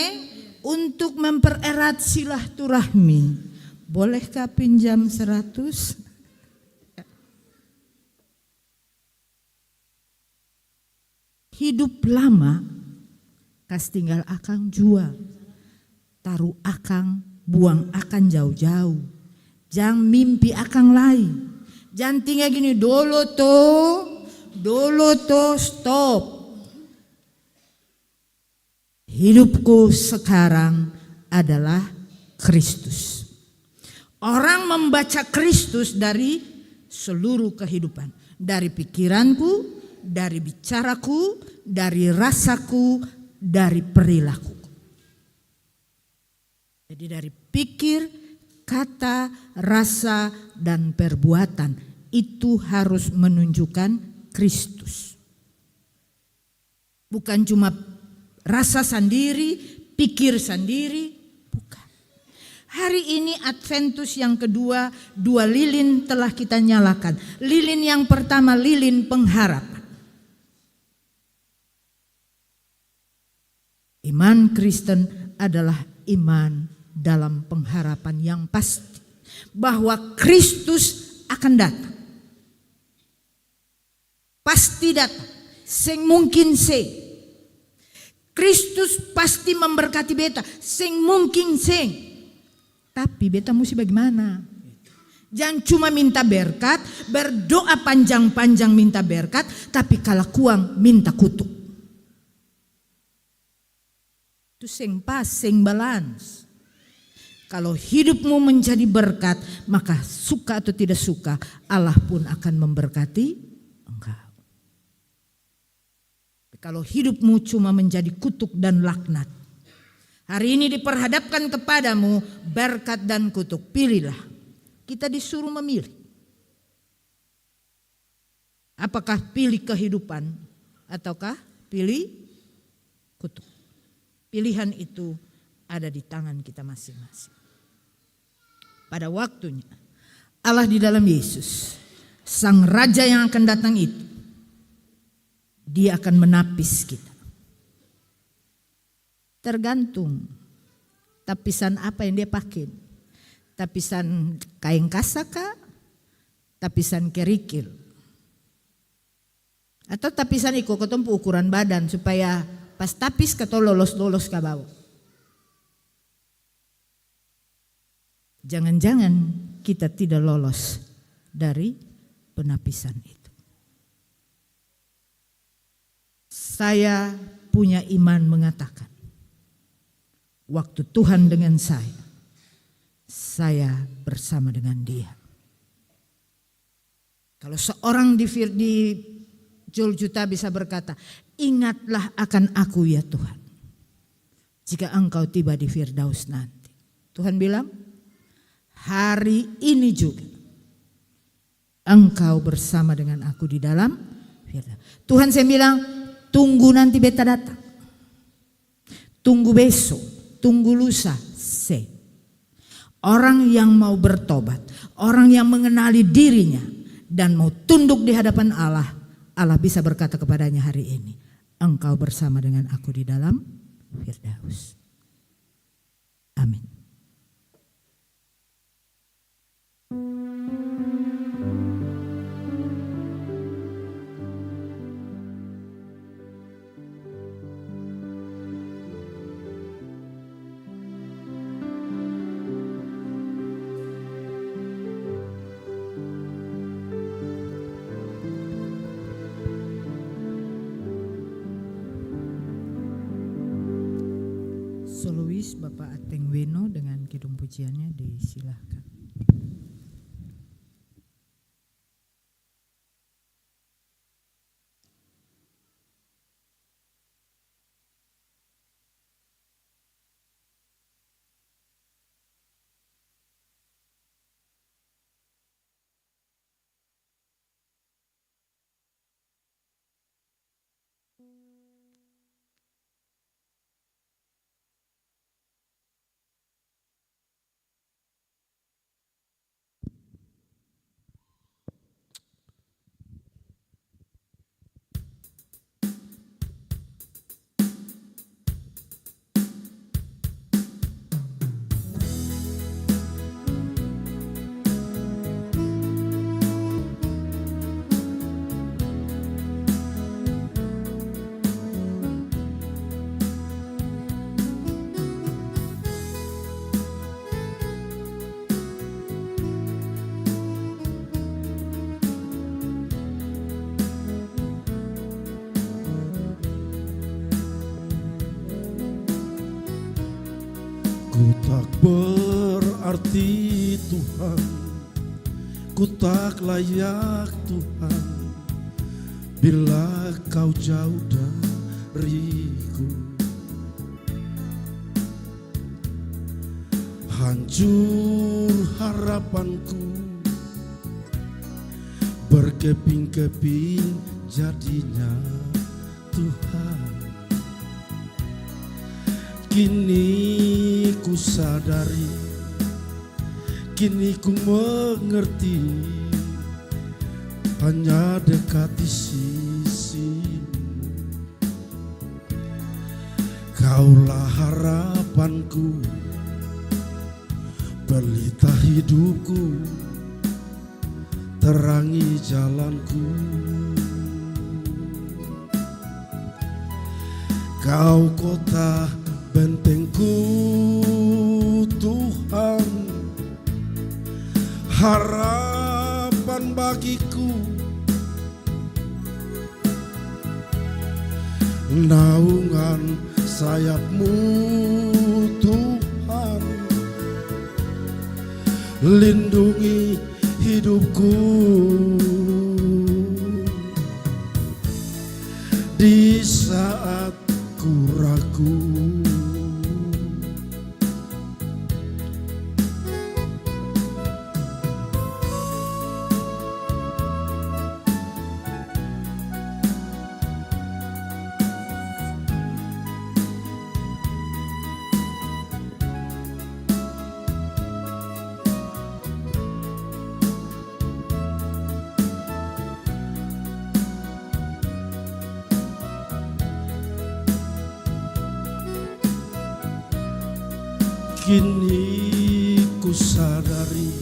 untuk mempererat silaturahmi. Bolehkah pinjam 100? Hidup lama, kas tinggal akang jual. Taruh akang, buang akang jauh-jauh. Jangan mimpi akang lain. Jangan tinggal gini, dolo to, stop. Hidupku sekarang adalah Kristus. Orang membaca Kristus dari seluruh kehidupan. Dari pikiranku, dari bicaraku, dari rasaku, dari perilaku. Jadi dari pikir, kata, rasa, dan perbuatan itu harus menunjukkan Kristus. Bukan cuma rasa sendiri, pikir sendiri, bukan. Hari ini Adventus yang kedua, 2 lilin telah kita nyalakan. Lilin yang pertama, lilin pengharapan. Iman Kristen adalah iman dalam pengharapan yang pasti bahwa Kristus akan datang. Pasti datang. Sing mungkin sing. Kristus pasti memberkati beta. Sing mungkin sing. Tapi beta mesti bagaimana? Jangan cuma minta berkat, berdoa panjang-panjang minta berkat, tapi kalakuan minta kutuk. Itu sing pas, sing balance. Kalau hidupmu menjadi berkat, maka suka atau tidak suka, Allah pun akan memberkati engkau. Kalau hidupmu cuma menjadi kutuk dan laknat, hari ini diperhadapkan kepadamu berkat dan kutuk, pilihlah. Kita disuruh memilih. Apakah pilih kehidupan ataukah pilih kutuk? Pilihan itu ada di tangan kita masing-masing. Pada waktunya Allah di dalam Yesus, Sang Raja yang akan datang itu, Dia akan menapis kita. Tergantung tapisan apa yang dia pakai. Tapisan kain kasaka, tapisan kerikil. Atau tapisan iko ketompu ukuran badan supaya pas tapis katau lolos-lolos ke bawah. Jangan-jangan kita tidak lolos dari penapisan itu. Saya punya iman mengatakan, waktu Tuhan dengan saya bersama dengan Dia. Kalau seorang di Juljuta bisa berkata, ingatlah akan aku ya Tuhan, jika engkau tiba di Firdaus nanti. Tuhan bilang, hari ini juga engkau bersama dengan aku di dalam Firdaus. Tuhan saya bilang, tunggu nanti beta datang. Tunggu besok, tunggu lusa, Orang yang mau bertobat, orang yang mengenali dirinya dan mau tunduk di hadapan Allah, Allah bisa berkata kepadanya hari ini, engkau bersama dengan aku di dalam Firdaus. Amin. Solois Bapak Ateng Weno dengan kidung pujiannya disilahkan. Ku tak berarti Tuhan, ku tak layak Tuhan, bila kau jauh dariku. Hancur harapanku, berkeping-keping jadinya Tuhan. Kini ku sadari, kini ku mengerti, hanya dekat di sisimu. Kaulah harapanku, pelita hidupku, terangi jalanku. Kau kota bentengku Tuhan, harapan bagiku. Naungan sayapmu Tuhan, lindungi hidupku di saat ku ragu. Kini ku sadari,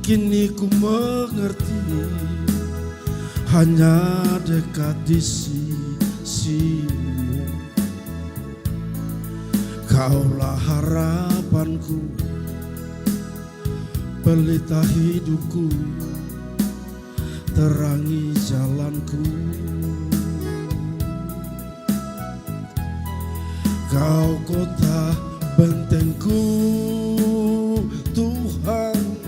kini ku mengerti, hanya dekat di sisimu. Kaulah harapanku, pelita hidupku, terangi jalanku. Kau kota bentengku Tuhan,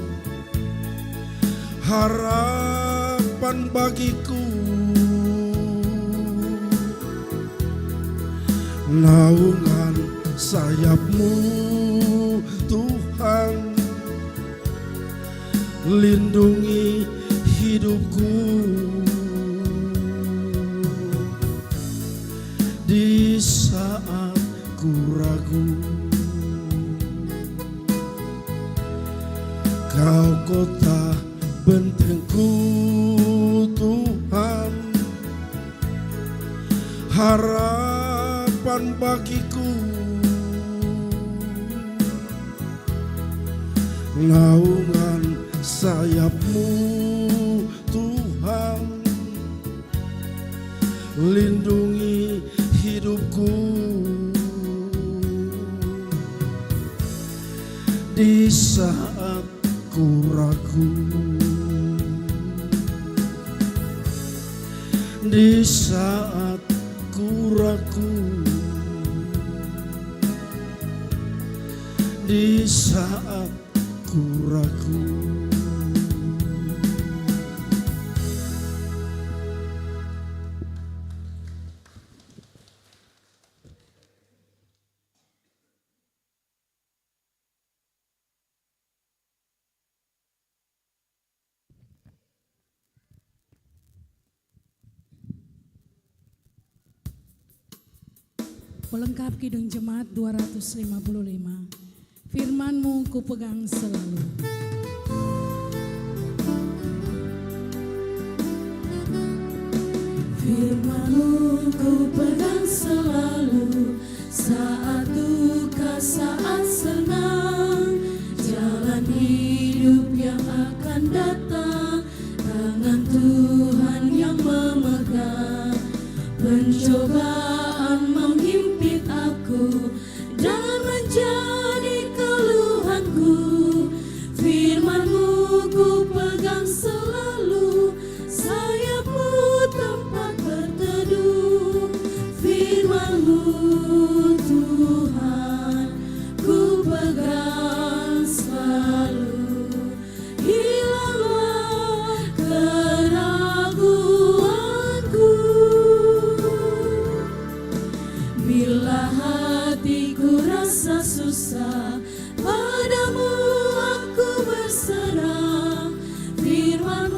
harapan bagiku. Naungan sayapmu Tuhan, lindungi hidupku di saat ku ragu. Kau kota bentengku Tuhan, harapan bagiku. Naungan sayap-Mu Tuhan, lindungi hidupku. Di saat ku ragu, di saat ku ragu, di saat ku ragu. Pelengkap Kidung Jemaat 255. Firman-Mu ku pegang selalu. Firman-Mu ku pegang selalu, saat duka, saat senang, jalan hidup yang akan datang, tangan Tuhan yang memegang. Pencobaan menghimpit aku dan menjadi keluhanku, firman-Mu ku pegang selalu, sayap-Mu tempat berteduh. Firman-Mu Tuhan ku pegang selalu, hilanglah keraguanku. Bila hatiku rasa susah, padamu aku berserah. Firman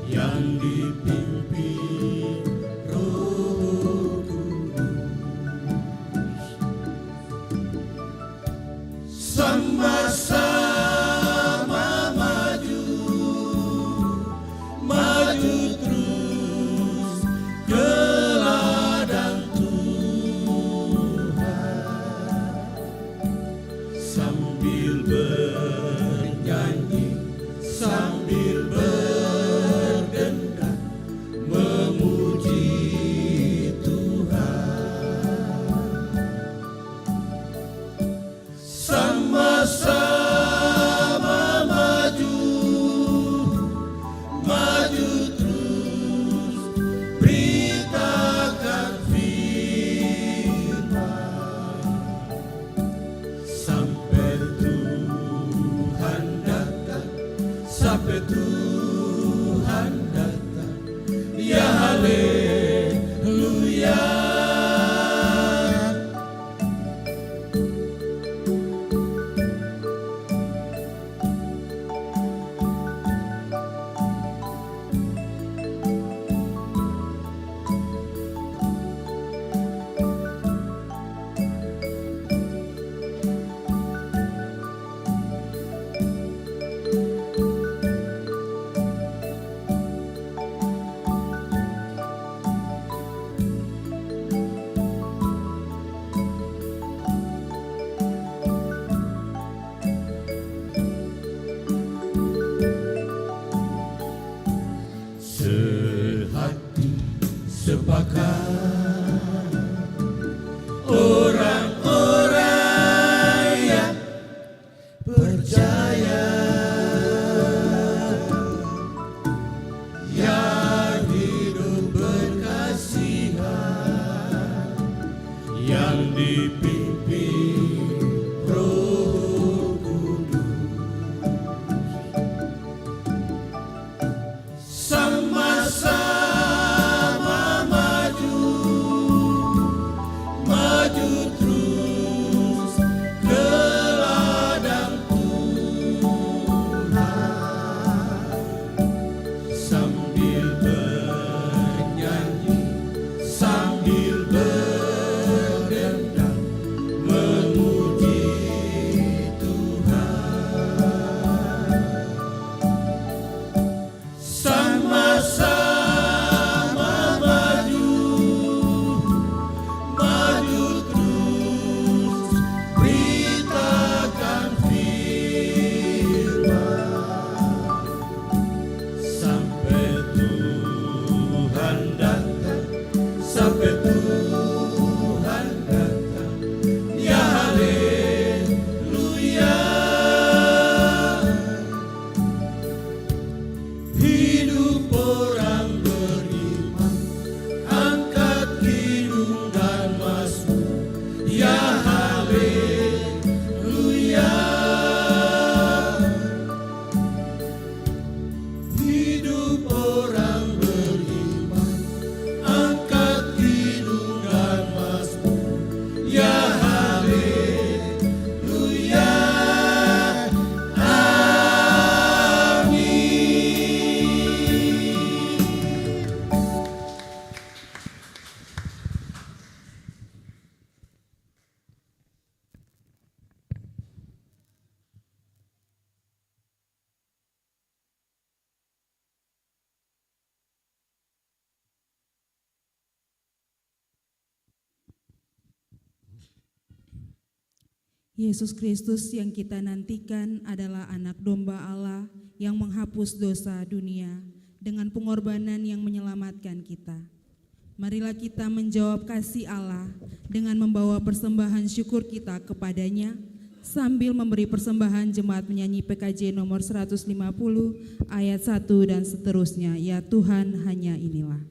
yang dipimpin Roh Kudus. Sama-sama maju, maju terus ke ladang Tuhan, sambil bernyanyi, sambil berdendang, memuji Tuhan. Sama-sama maju, maju terus, beritakan firman, sampai Tuhan datang, sampai Tuhan datang, ya haleluya. Sehati, sepakat, orang-orang yang percaya, yang hidup berkasihan, yang dipimpin Roh Kudus. Sama-sama maju, maju terus ke ladang Tuhan, sambil bernyanyi, sambil berdendang, memuji Tuhan. Sama-sama maju, maju terus, beritakan firman, sampai Tuhan datang, sampai Tuhan datang, ya haleluya. Hidup orang beriman, angkat kidung dan mazmur, ya haleluya. Hidup orang beriman, angkat kidung dan mazmur, ya haleluya. Yesus Kristus yang kita nantikan adalah anak domba Allah yang menghapus dosa dunia dengan pengorbanan yang menyelamatkan kita. Marilah kita menjawab kasih Allah dengan membawa persembahan syukur kita kepadanya sambil memberi persembahan. Jemaat menyanyi PKJ nomor 150 ayat 1 dan seterusnya. Ya Tuhan, hanya inilah.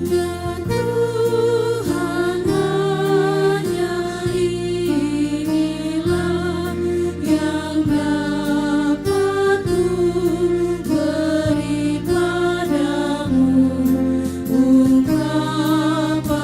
Ya Tuhan, hanya inilah yang dapat ku beri padamu, ungkapan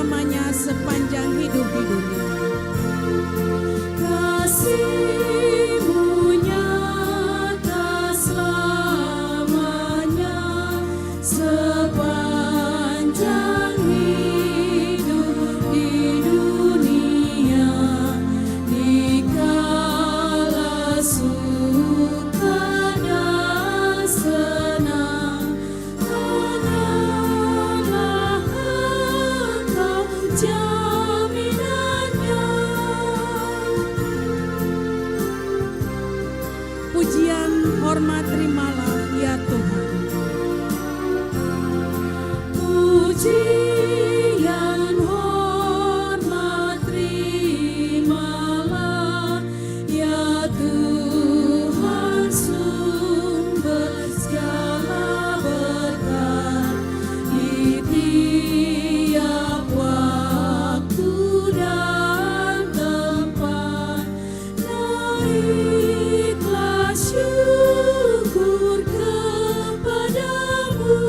bersamanya sepanjang hidup-hidupnya. Kasih-Mu nyata selamanya sepanjang hidup di dunia, dikala suka dan senang, hanyalah Engkau jaminannya. Pujian hormat terimalah ya Tuhan. Pujian hormat terimalah ya Tuhan, sumber segala berkat di tiap waktu dan tempat. Naiklah syukur kepadamu.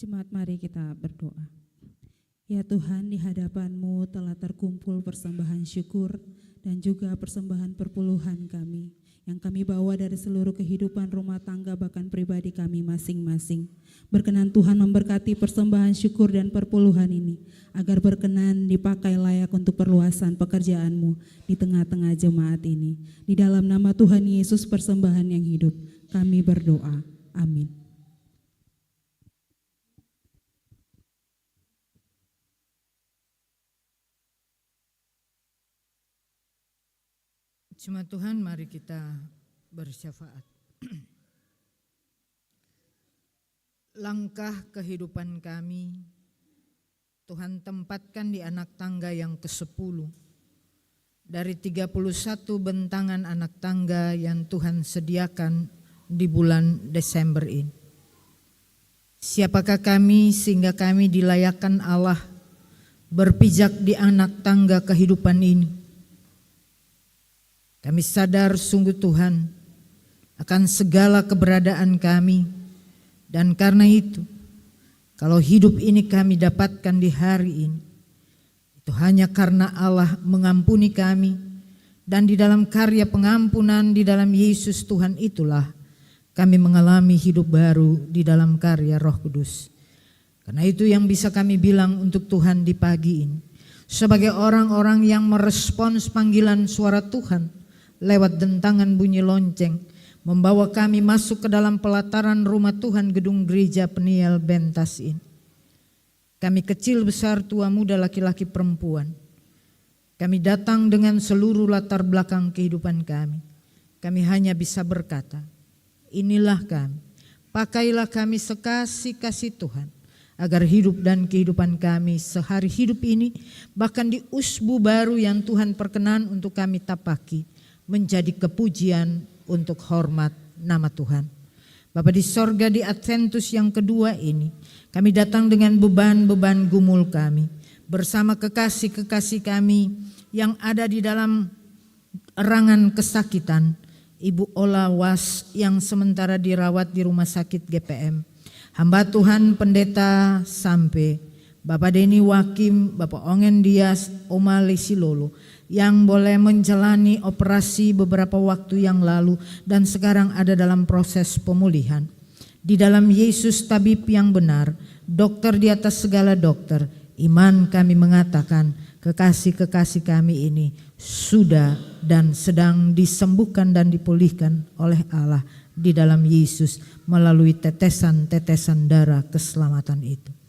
Jemaat, mari kita berdoa. Ya Tuhan, di hadapan-Mu telah terkumpul persembahan syukur dan juga persembahan perpuluhan kami yang kami bawa dari seluruh kehidupan rumah tangga bahkan pribadi kami masing-masing. Berkenan Tuhan memberkati persembahan syukur dan perpuluhan ini agar berkenan dipakai layak untuk perluasan pekerjaan-Mu di tengah-tengah jemaat ini. Di dalam nama Tuhan Yesus persembahan yang hidup kami berdoa. Amin. Jemaat Tuhan, mari kita bersyafaat. Langkah kehidupan kami Tuhan tempatkan di anak tangga yang ke-10 dari 31 bentangan anak tangga yang Tuhan sediakan di bulan Desember ini. Siapakah kami sehingga kami dilayakkan Allah berpijak di anak tangga kehidupan ini? Kami sadar sungguh Tuhan akan segala keberadaan kami, dan karena itu kalau hidup ini kami dapatkan di hari ini, itu hanya karena Allah mengampuni kami, dan di dalam karya pengampunan di dalam Yesus Tuhan itulah kami mengalami hidup baru di dalam karya Roh Kudus. Karena itu yang bisa kami bilang untuk Tuhan di pagi ini, sebagai orang-orang yang merespons panggilan suara Tuhan lewat dentangan bunyi lonceng, membawa kami masuk ke dalam pelataran rumah Tuhan gedung gereja Peniel Bentas ini. Kami kecil besar tua muda laki-laki perempuan, kami datang dengan seluruh latar belakang kehidupan kami. Kami hanya bisa berkata, inilah kami, pakailah kami sekasih-kasih Tuhan, agar hidup dan kehidupan kami sehari hidup ini, bahkan di usbu baru yang Tuhan perkenan untuk kami tapaki, menjadi kepujian untuk hormat nama Tuhan. Bapa di sorga, di Adventus yang kedua ini, kami datang dengan beban-beban gumul kami, bersama kekasih-kekasih kami yang ada di dalam erangan kesakitan, Ibu Ola Was yang sementara dirawat di rumah sakit GPM, hamba Tuhan Pendeta Sampe, Bapak Deni Wakim, Bapak Ongen Dias, Oma Lesilolo, yang boleh menjalani operasi beberapa waktu yang lalu dan sekarang ada dalam proses pemulihan. Di dalam Yesus tabib yang benar, dokter di atas segala dokter, iman kami mengatakan kekasih-kekasih kami ini sudah dan sedang disembuhkan dan dipulihkan oleh Allah di dalam Yesus melalui tetesan-tetesan darah keselamatan itu.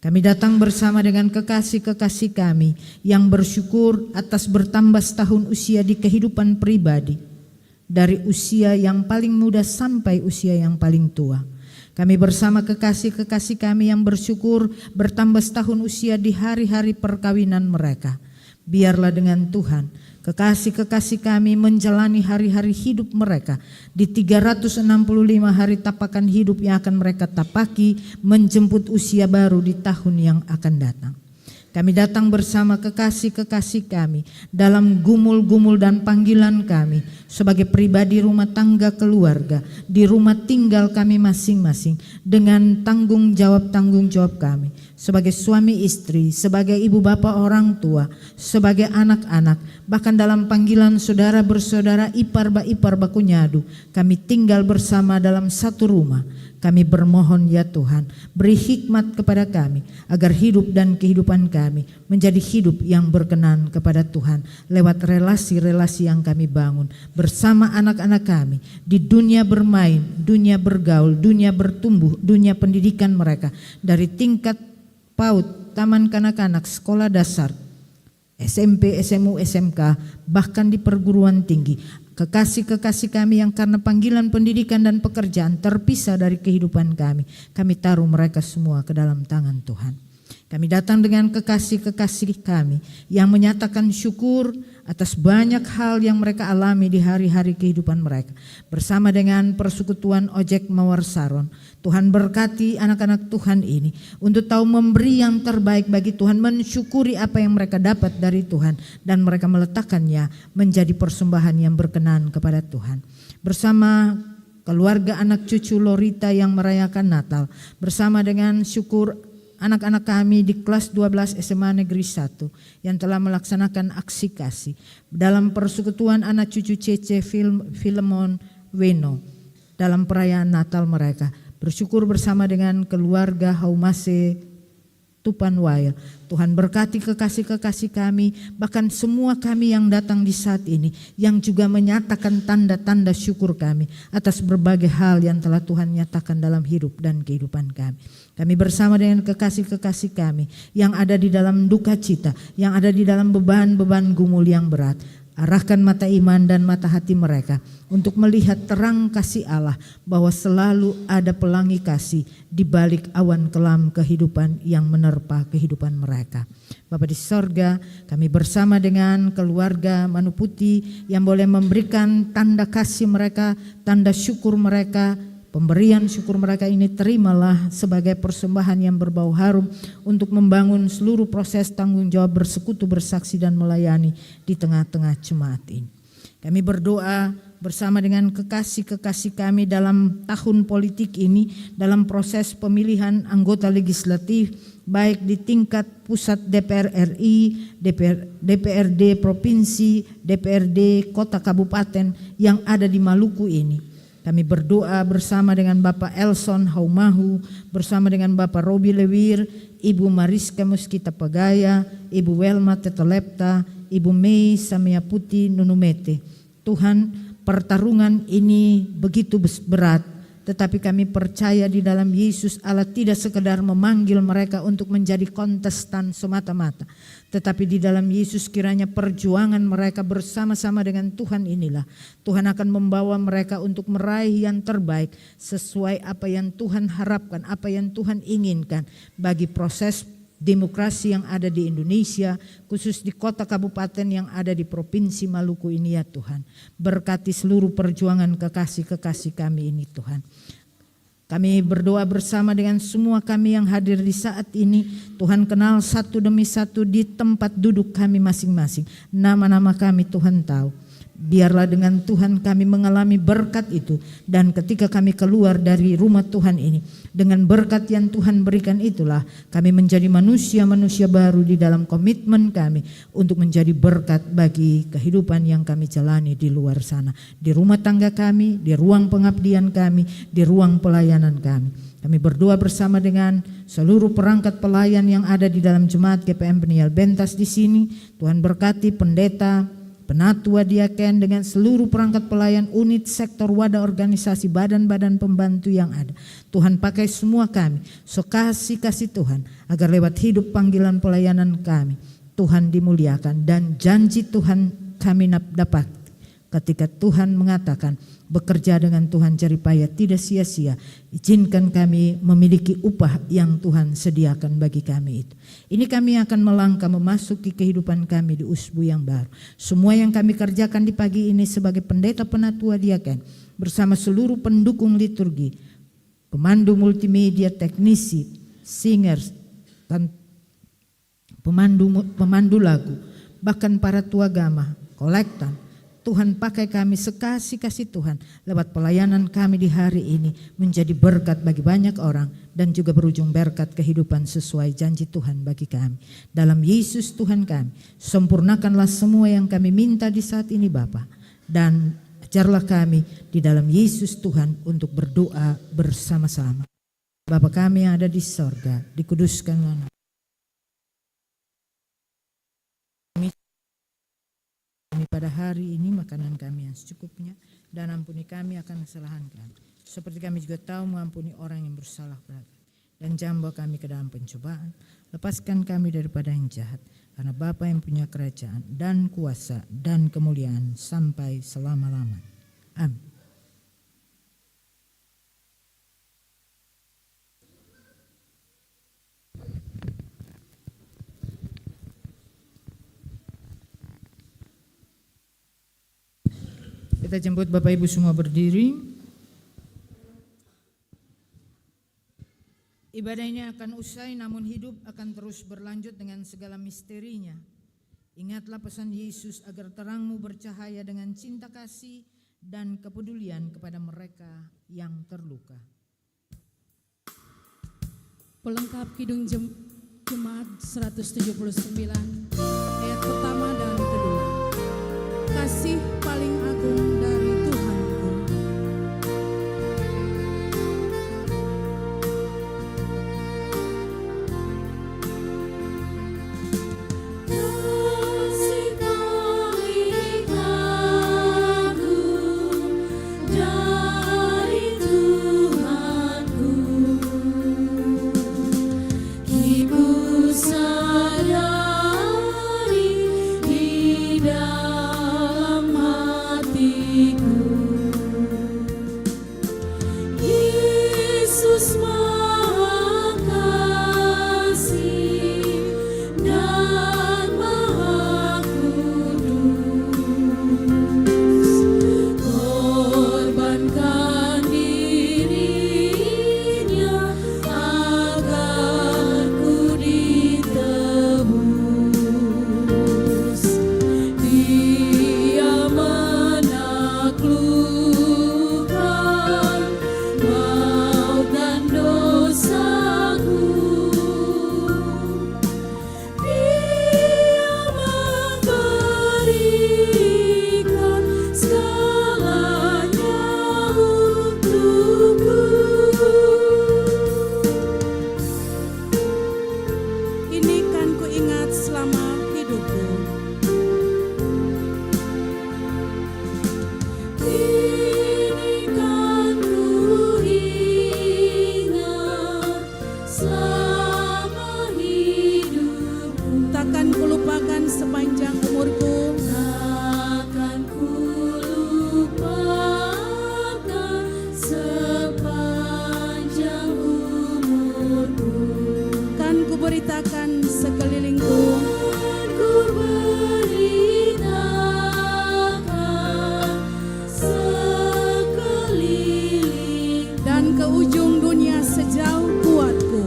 Kami datang bersama dengan kekasih-kekasih kami yang bersyukur atas bertambah setahun usia di kehidupan pribadi, dari usia yang paling muda sampai usia yang paling tua. Kami bersama kekasih-kekasih kami yang bersyukur bertambah setahun usia di hari-hari perkawinan mereka. Biarlah dengan Tuhan kekasih-kekasih kami menjalani hari-hari hidup mereka di 365 hari tapakan hidup yang akan mereka tapaki menjemput usia baru di tahun yang akan datang. Kami datang bersama kekasih-kekasih kami dalam gumul-gumul dan panggilan kami sebagai pribadi rumah tangga keluarga di rumah tinggal kami masing-masing dengan tanggung jawab kami sebagai suami istri, sebagai ibu bapak orang tua, sebagai anak-anak, bahkan dalam panggilan saudara bersaudara, ipar baku nyadu, kami tinggal bersama dalam satu rumah. Kami bermohon ya Tuhan, beri hikmat kepada kami agar hidup dan kehidupan kami menjadi hidup yang berkenan kepada Tuhan lewat relasi-relasi yang kami bangun bersama anak-anak kami di dunia bermain, dunia bergaul, dunia bertumbuh, dunia pendidikan mereka dari tingkat PAUD, taman kanak-kanak, sekolah dasar, SMP, SMU, SMK, bahkan di perguruan tinggi. Kekasih-kekasih kami yang karena panggilan pendidikan dan pekerjaan terpisah dari kehidupan kami, kami taruh mereka semua ke dalam tangan Tuhan. Kami datang dengan kekasih-kekasih kami yang menyatakan syukur atas banyak hal yang mereka alami di hari-hari kehidupan mereka. Bersama dengan Persekutuan Ojek Mawar Saron, Tuhan berkati anak-anak Tuhan ini untuk tahu memberi yang terbaik bagi Tuhan, mensyukuri apa yang mereka dapat dari Tuhan dan mereka meletakkannya menjadi persembahan yang berkenan kepada Tuhan. Bersama keluarga anak cucu Lorita yang merayakan Natal, bersama dengan syukur anak-anak kami di kelas 12 SMA Negeri 1 yang telah melaksanakan aksi kasih dalam persekutuan anak cucu Cece Filemon Weno dalam perayaan Natal mereka. Bersyukur bersama dengan keluarga Haumase Tupanwail. Tuhan berkati kekasih-kekasih kami, bahkan semua kami yang datang di saat ini, yang juga menyatakan tanda-tanda syukur kami atas berbagai hal yang telah Tuhan nyatakan dalam hidup dan kehidupan kami. Kami bersama dengan kekasih-kekasih kami yang ada di dalam duka cita, yang ada di dalam beban-beban gumul yang berat. Arahkan mata iman dan mata hati mereka untuk melihat terang kasih Allah, bahwa selalu ada pelangi kasih di balik awan kelam kehidupan yang menerpa kehidupan mereka. Bapa di sorga, kami bersama dengan keluarga Manuputi yang boleh memberikan tanda kasih mereka, tanda syukur mereka. Pemberian syukur mereka ini terimalah sebagai persembahan yang berbau harum untuk membangun seluruh proses tanggung jawab bersekutu, bersaksi dan melayani di tengah-tengah jemaat ini. Kami berdoa bersama dengan kekasih-kekasih kami dalam tahun politik ini, dalam proses pemilihan anggota legislatif, baik di tingkat pusat DPR RI, DPRD provinsi, DPRD kota kabupaten yang ada di Maluku ini. Kami berdoa bersama dengan Bapak Elson Haumahu, bersama dengan Bapak Robi Lewir, Ibu Mariska Muskita Pagaya, Ibu Welma Tetolepta, Ibu Mei Samia Putih Nunumete. Tuhan, pertarungan ini begitu berat, tetapi kami percaya di dalam Yesus Allah tidak sekedar memanggil mereka untuk menjadi kontestan semata-mata, tetapi di dalam Yesus kiranya perjuangan mereka bersama-sama dengan Tuhan inilah Tuhan akan membawa mereka untuk meraih yang terbaik sesuai apa yang Tuhan harapkan, apa yang Tuhan inginkan bagi proses demokrasi yang ada di Indonesia, khusus di kota kabupaten yang ada di Provinsi Maluku ini ya Tuhan. Berkati seluruh perjuangan kekasih-kekasih kami ini Tuhan. Kami berdoa bersama dengan semua kami yang hadir di saat ini. Tuhan kenal satu demi satu di tempat duduk kami masing-masing. Nama-nama kami Tuhan tahu. Biarlah dengan Tuhan kami mengalami berkat itu, dan ketika kami keluar dari rumah Tuhan ini, dengan berkat yang Tuhan berikan itulah kami menjadi manusia-manusia baru di dalam komitmen kami untuk menjadi berkat bagi kehidupan yang kami jalani di luar sana, di rumah tangga kami, di ruang pengabdian kami, di ruang pelayanan kami. Kami berdoa bersama dengan seluruh perangkat pelayan yang ada di dalam jemaat GPM Peniel Bentas di sini. Tuhan berkati pendeta, penatua diaken dengan seluruh perangkat pelayan, unit, sektor, wadah, organisasi, badan-badan pembantu yang ada. Tuhan pakai semua kami, so kasih Tuhan agar lewat hidup panggilan pelayanan kami Tuhan dimuliakan, dan janji Tuhan kami dapat ketika Tuhan mengatakan bekerja dengan Tuhan jeripaya tidak sia-sia. Izinkan kami memiliki upah yang Tuhan sediakan bagi kami itu. Ini kami akan melangkah memasuki kehidupan kami di usbu yang baru. Semua yang kami kerjakan di pagi ini sebagai pendeta penatua diaken bersama seluruh pendukung liturgi, pemandu multimedia, teknisi, singers, dan pemandu lagu, bahkan para tuagama, kolektan. Tuhan pakai kami sekasih-kasih Tuhan lewat pelayanan kami di hari ini menjadi berkat bagi banyak orang dan juga berujung berkat kehidupan sesuai janji Tuhan bagi kami. Dalam Yesus Tuhan kami, sempurnakanlah semua yang kami minta di saat ini Bapa, dan ajarlah kami di dalam Yesus Tuhan untuk berdoa bersama-sama. Bapa kami yang ada di sorga, dikuduskanlah nama. Kami pada hari ini makanan kami yang secukupnya, dan ampuni kami akan kesalahan kami, seperti kami juga tahu mengampuni orang yang bersalah berat. Dan jangan bawa kami ke dalam pencobaan, lepaskan kami daripada yang jahat, karena Bapa yang punya kerajaan dan kuasa dan kemuliaan sampai selama-lamanya. Amin. Kita jemput Bapak Ibu semua berdiri. Ibadah ini akan usai, namun hidup akan terus berlanjut dengan segala misterinya. Ingatlah pesan Yesus agar terangmu bercahaya dengan cinta kasih dan kepedulian kepada mereka yang terluka. Pelengkap Kidung Jemaat 179 ayat pertama dan kedua. Kasih paling agung dari Tuhanku. Kasih paling agung dari Tuhanku, Ku sadari di dalam hatiku, Yesus Maha Kasih dan Maha Kudus, korbankan dirinya agar ku ditebus. Dia menaklukkan maut dan dosaku. Dia memberikan segalanya untukku. Ini kan ku ingat selama hidupku. Ini kan ku ingat selama hidupku. Takkan kulupakan sepanjang umurku. Takkan ku lupakan sepanjang umurku. Kan ku beritakan sekelilingku. Ku beritakan sekeliling Dan ke ujung dunia sejauh kuatku.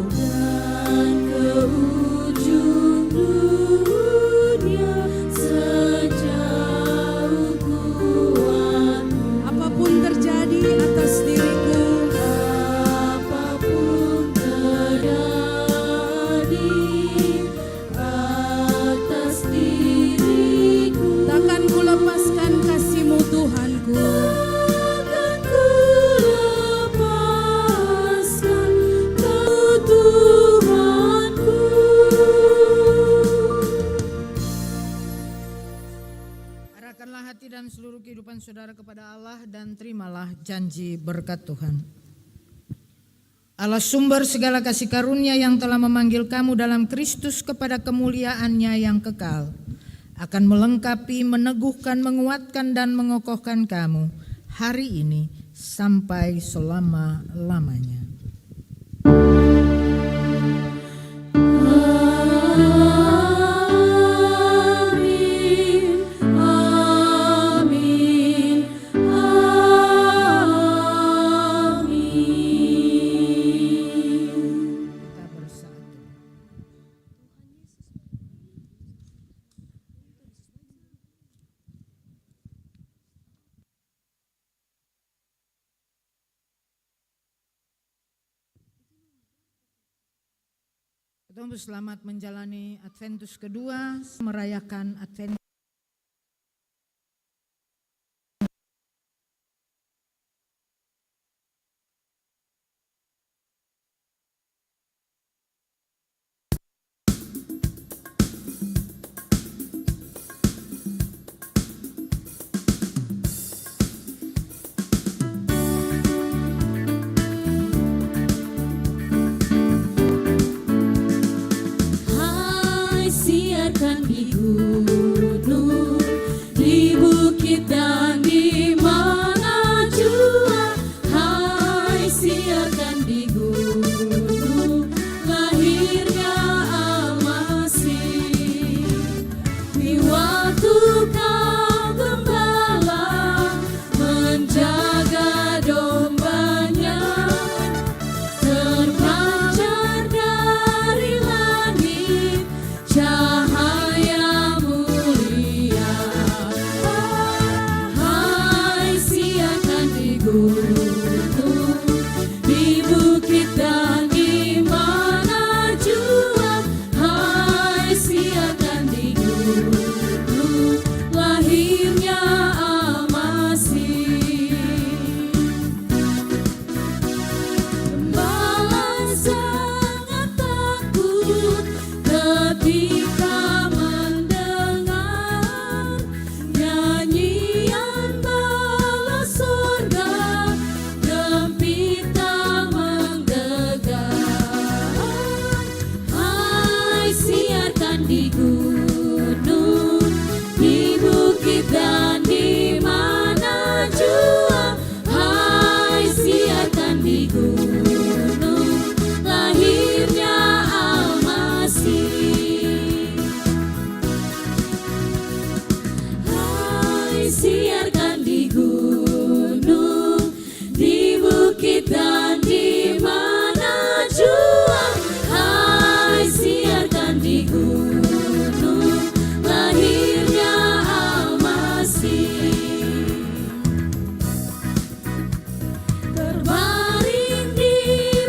dan ke ujung dunia sejauh kuatku. Apapun terjadi atas diriku, Apapun terjadi atas diriku, takkan ku lepaskan kasih-Mu Tuhanku. takkan ku lepaskan Tuhanku. Arahkanlah hati dan seluruh kehidupan saudara kepada Allah dan terimalah janji berkat Tuhan. Allah sumber segala kasih karunia yang telah memanggil kamu dalam Kristus kepada kemuliaan-Nya yang kekal, akan melengkapi, meneguhkan, menguatkan dan mengokohkan kamu hari ini sampai selama-lamanya. Amin, amin, amin. Kita bersatu. Kita selamat menjalani Adventus kedua, merayakan Adventus. Hai, siarkan di gunung, di bukit dan di mana jua. Hai, siarkan di gunung, lahirnya Al-Masih. Di waktu kau gembala menjaga dombanya, terpancar dari langit cahaya mulia. Hai, siarkan di gunung, di bukit dan di mana jua. Hai, siarkan di gunung, lahirnya Al-Masih. Terbaring di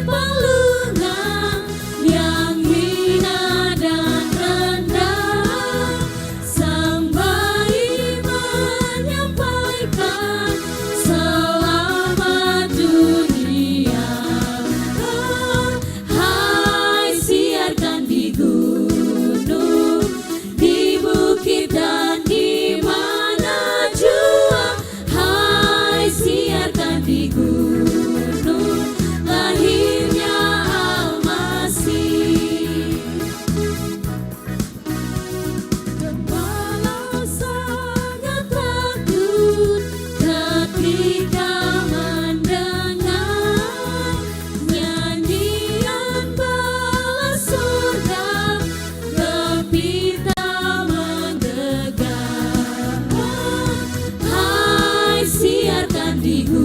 palungan yang hina dan rendah, Sang Bayi menyampaikan selamat dunia. Hai, siarkan di gunung, di bukit dan di mana jua. Hai, siarkan di gunung, lahirnya Al-Masih. Gembala sangat takut ketika mendengar nyanyian bala surga, gempita menggegah. Hai, siarkan di gunung,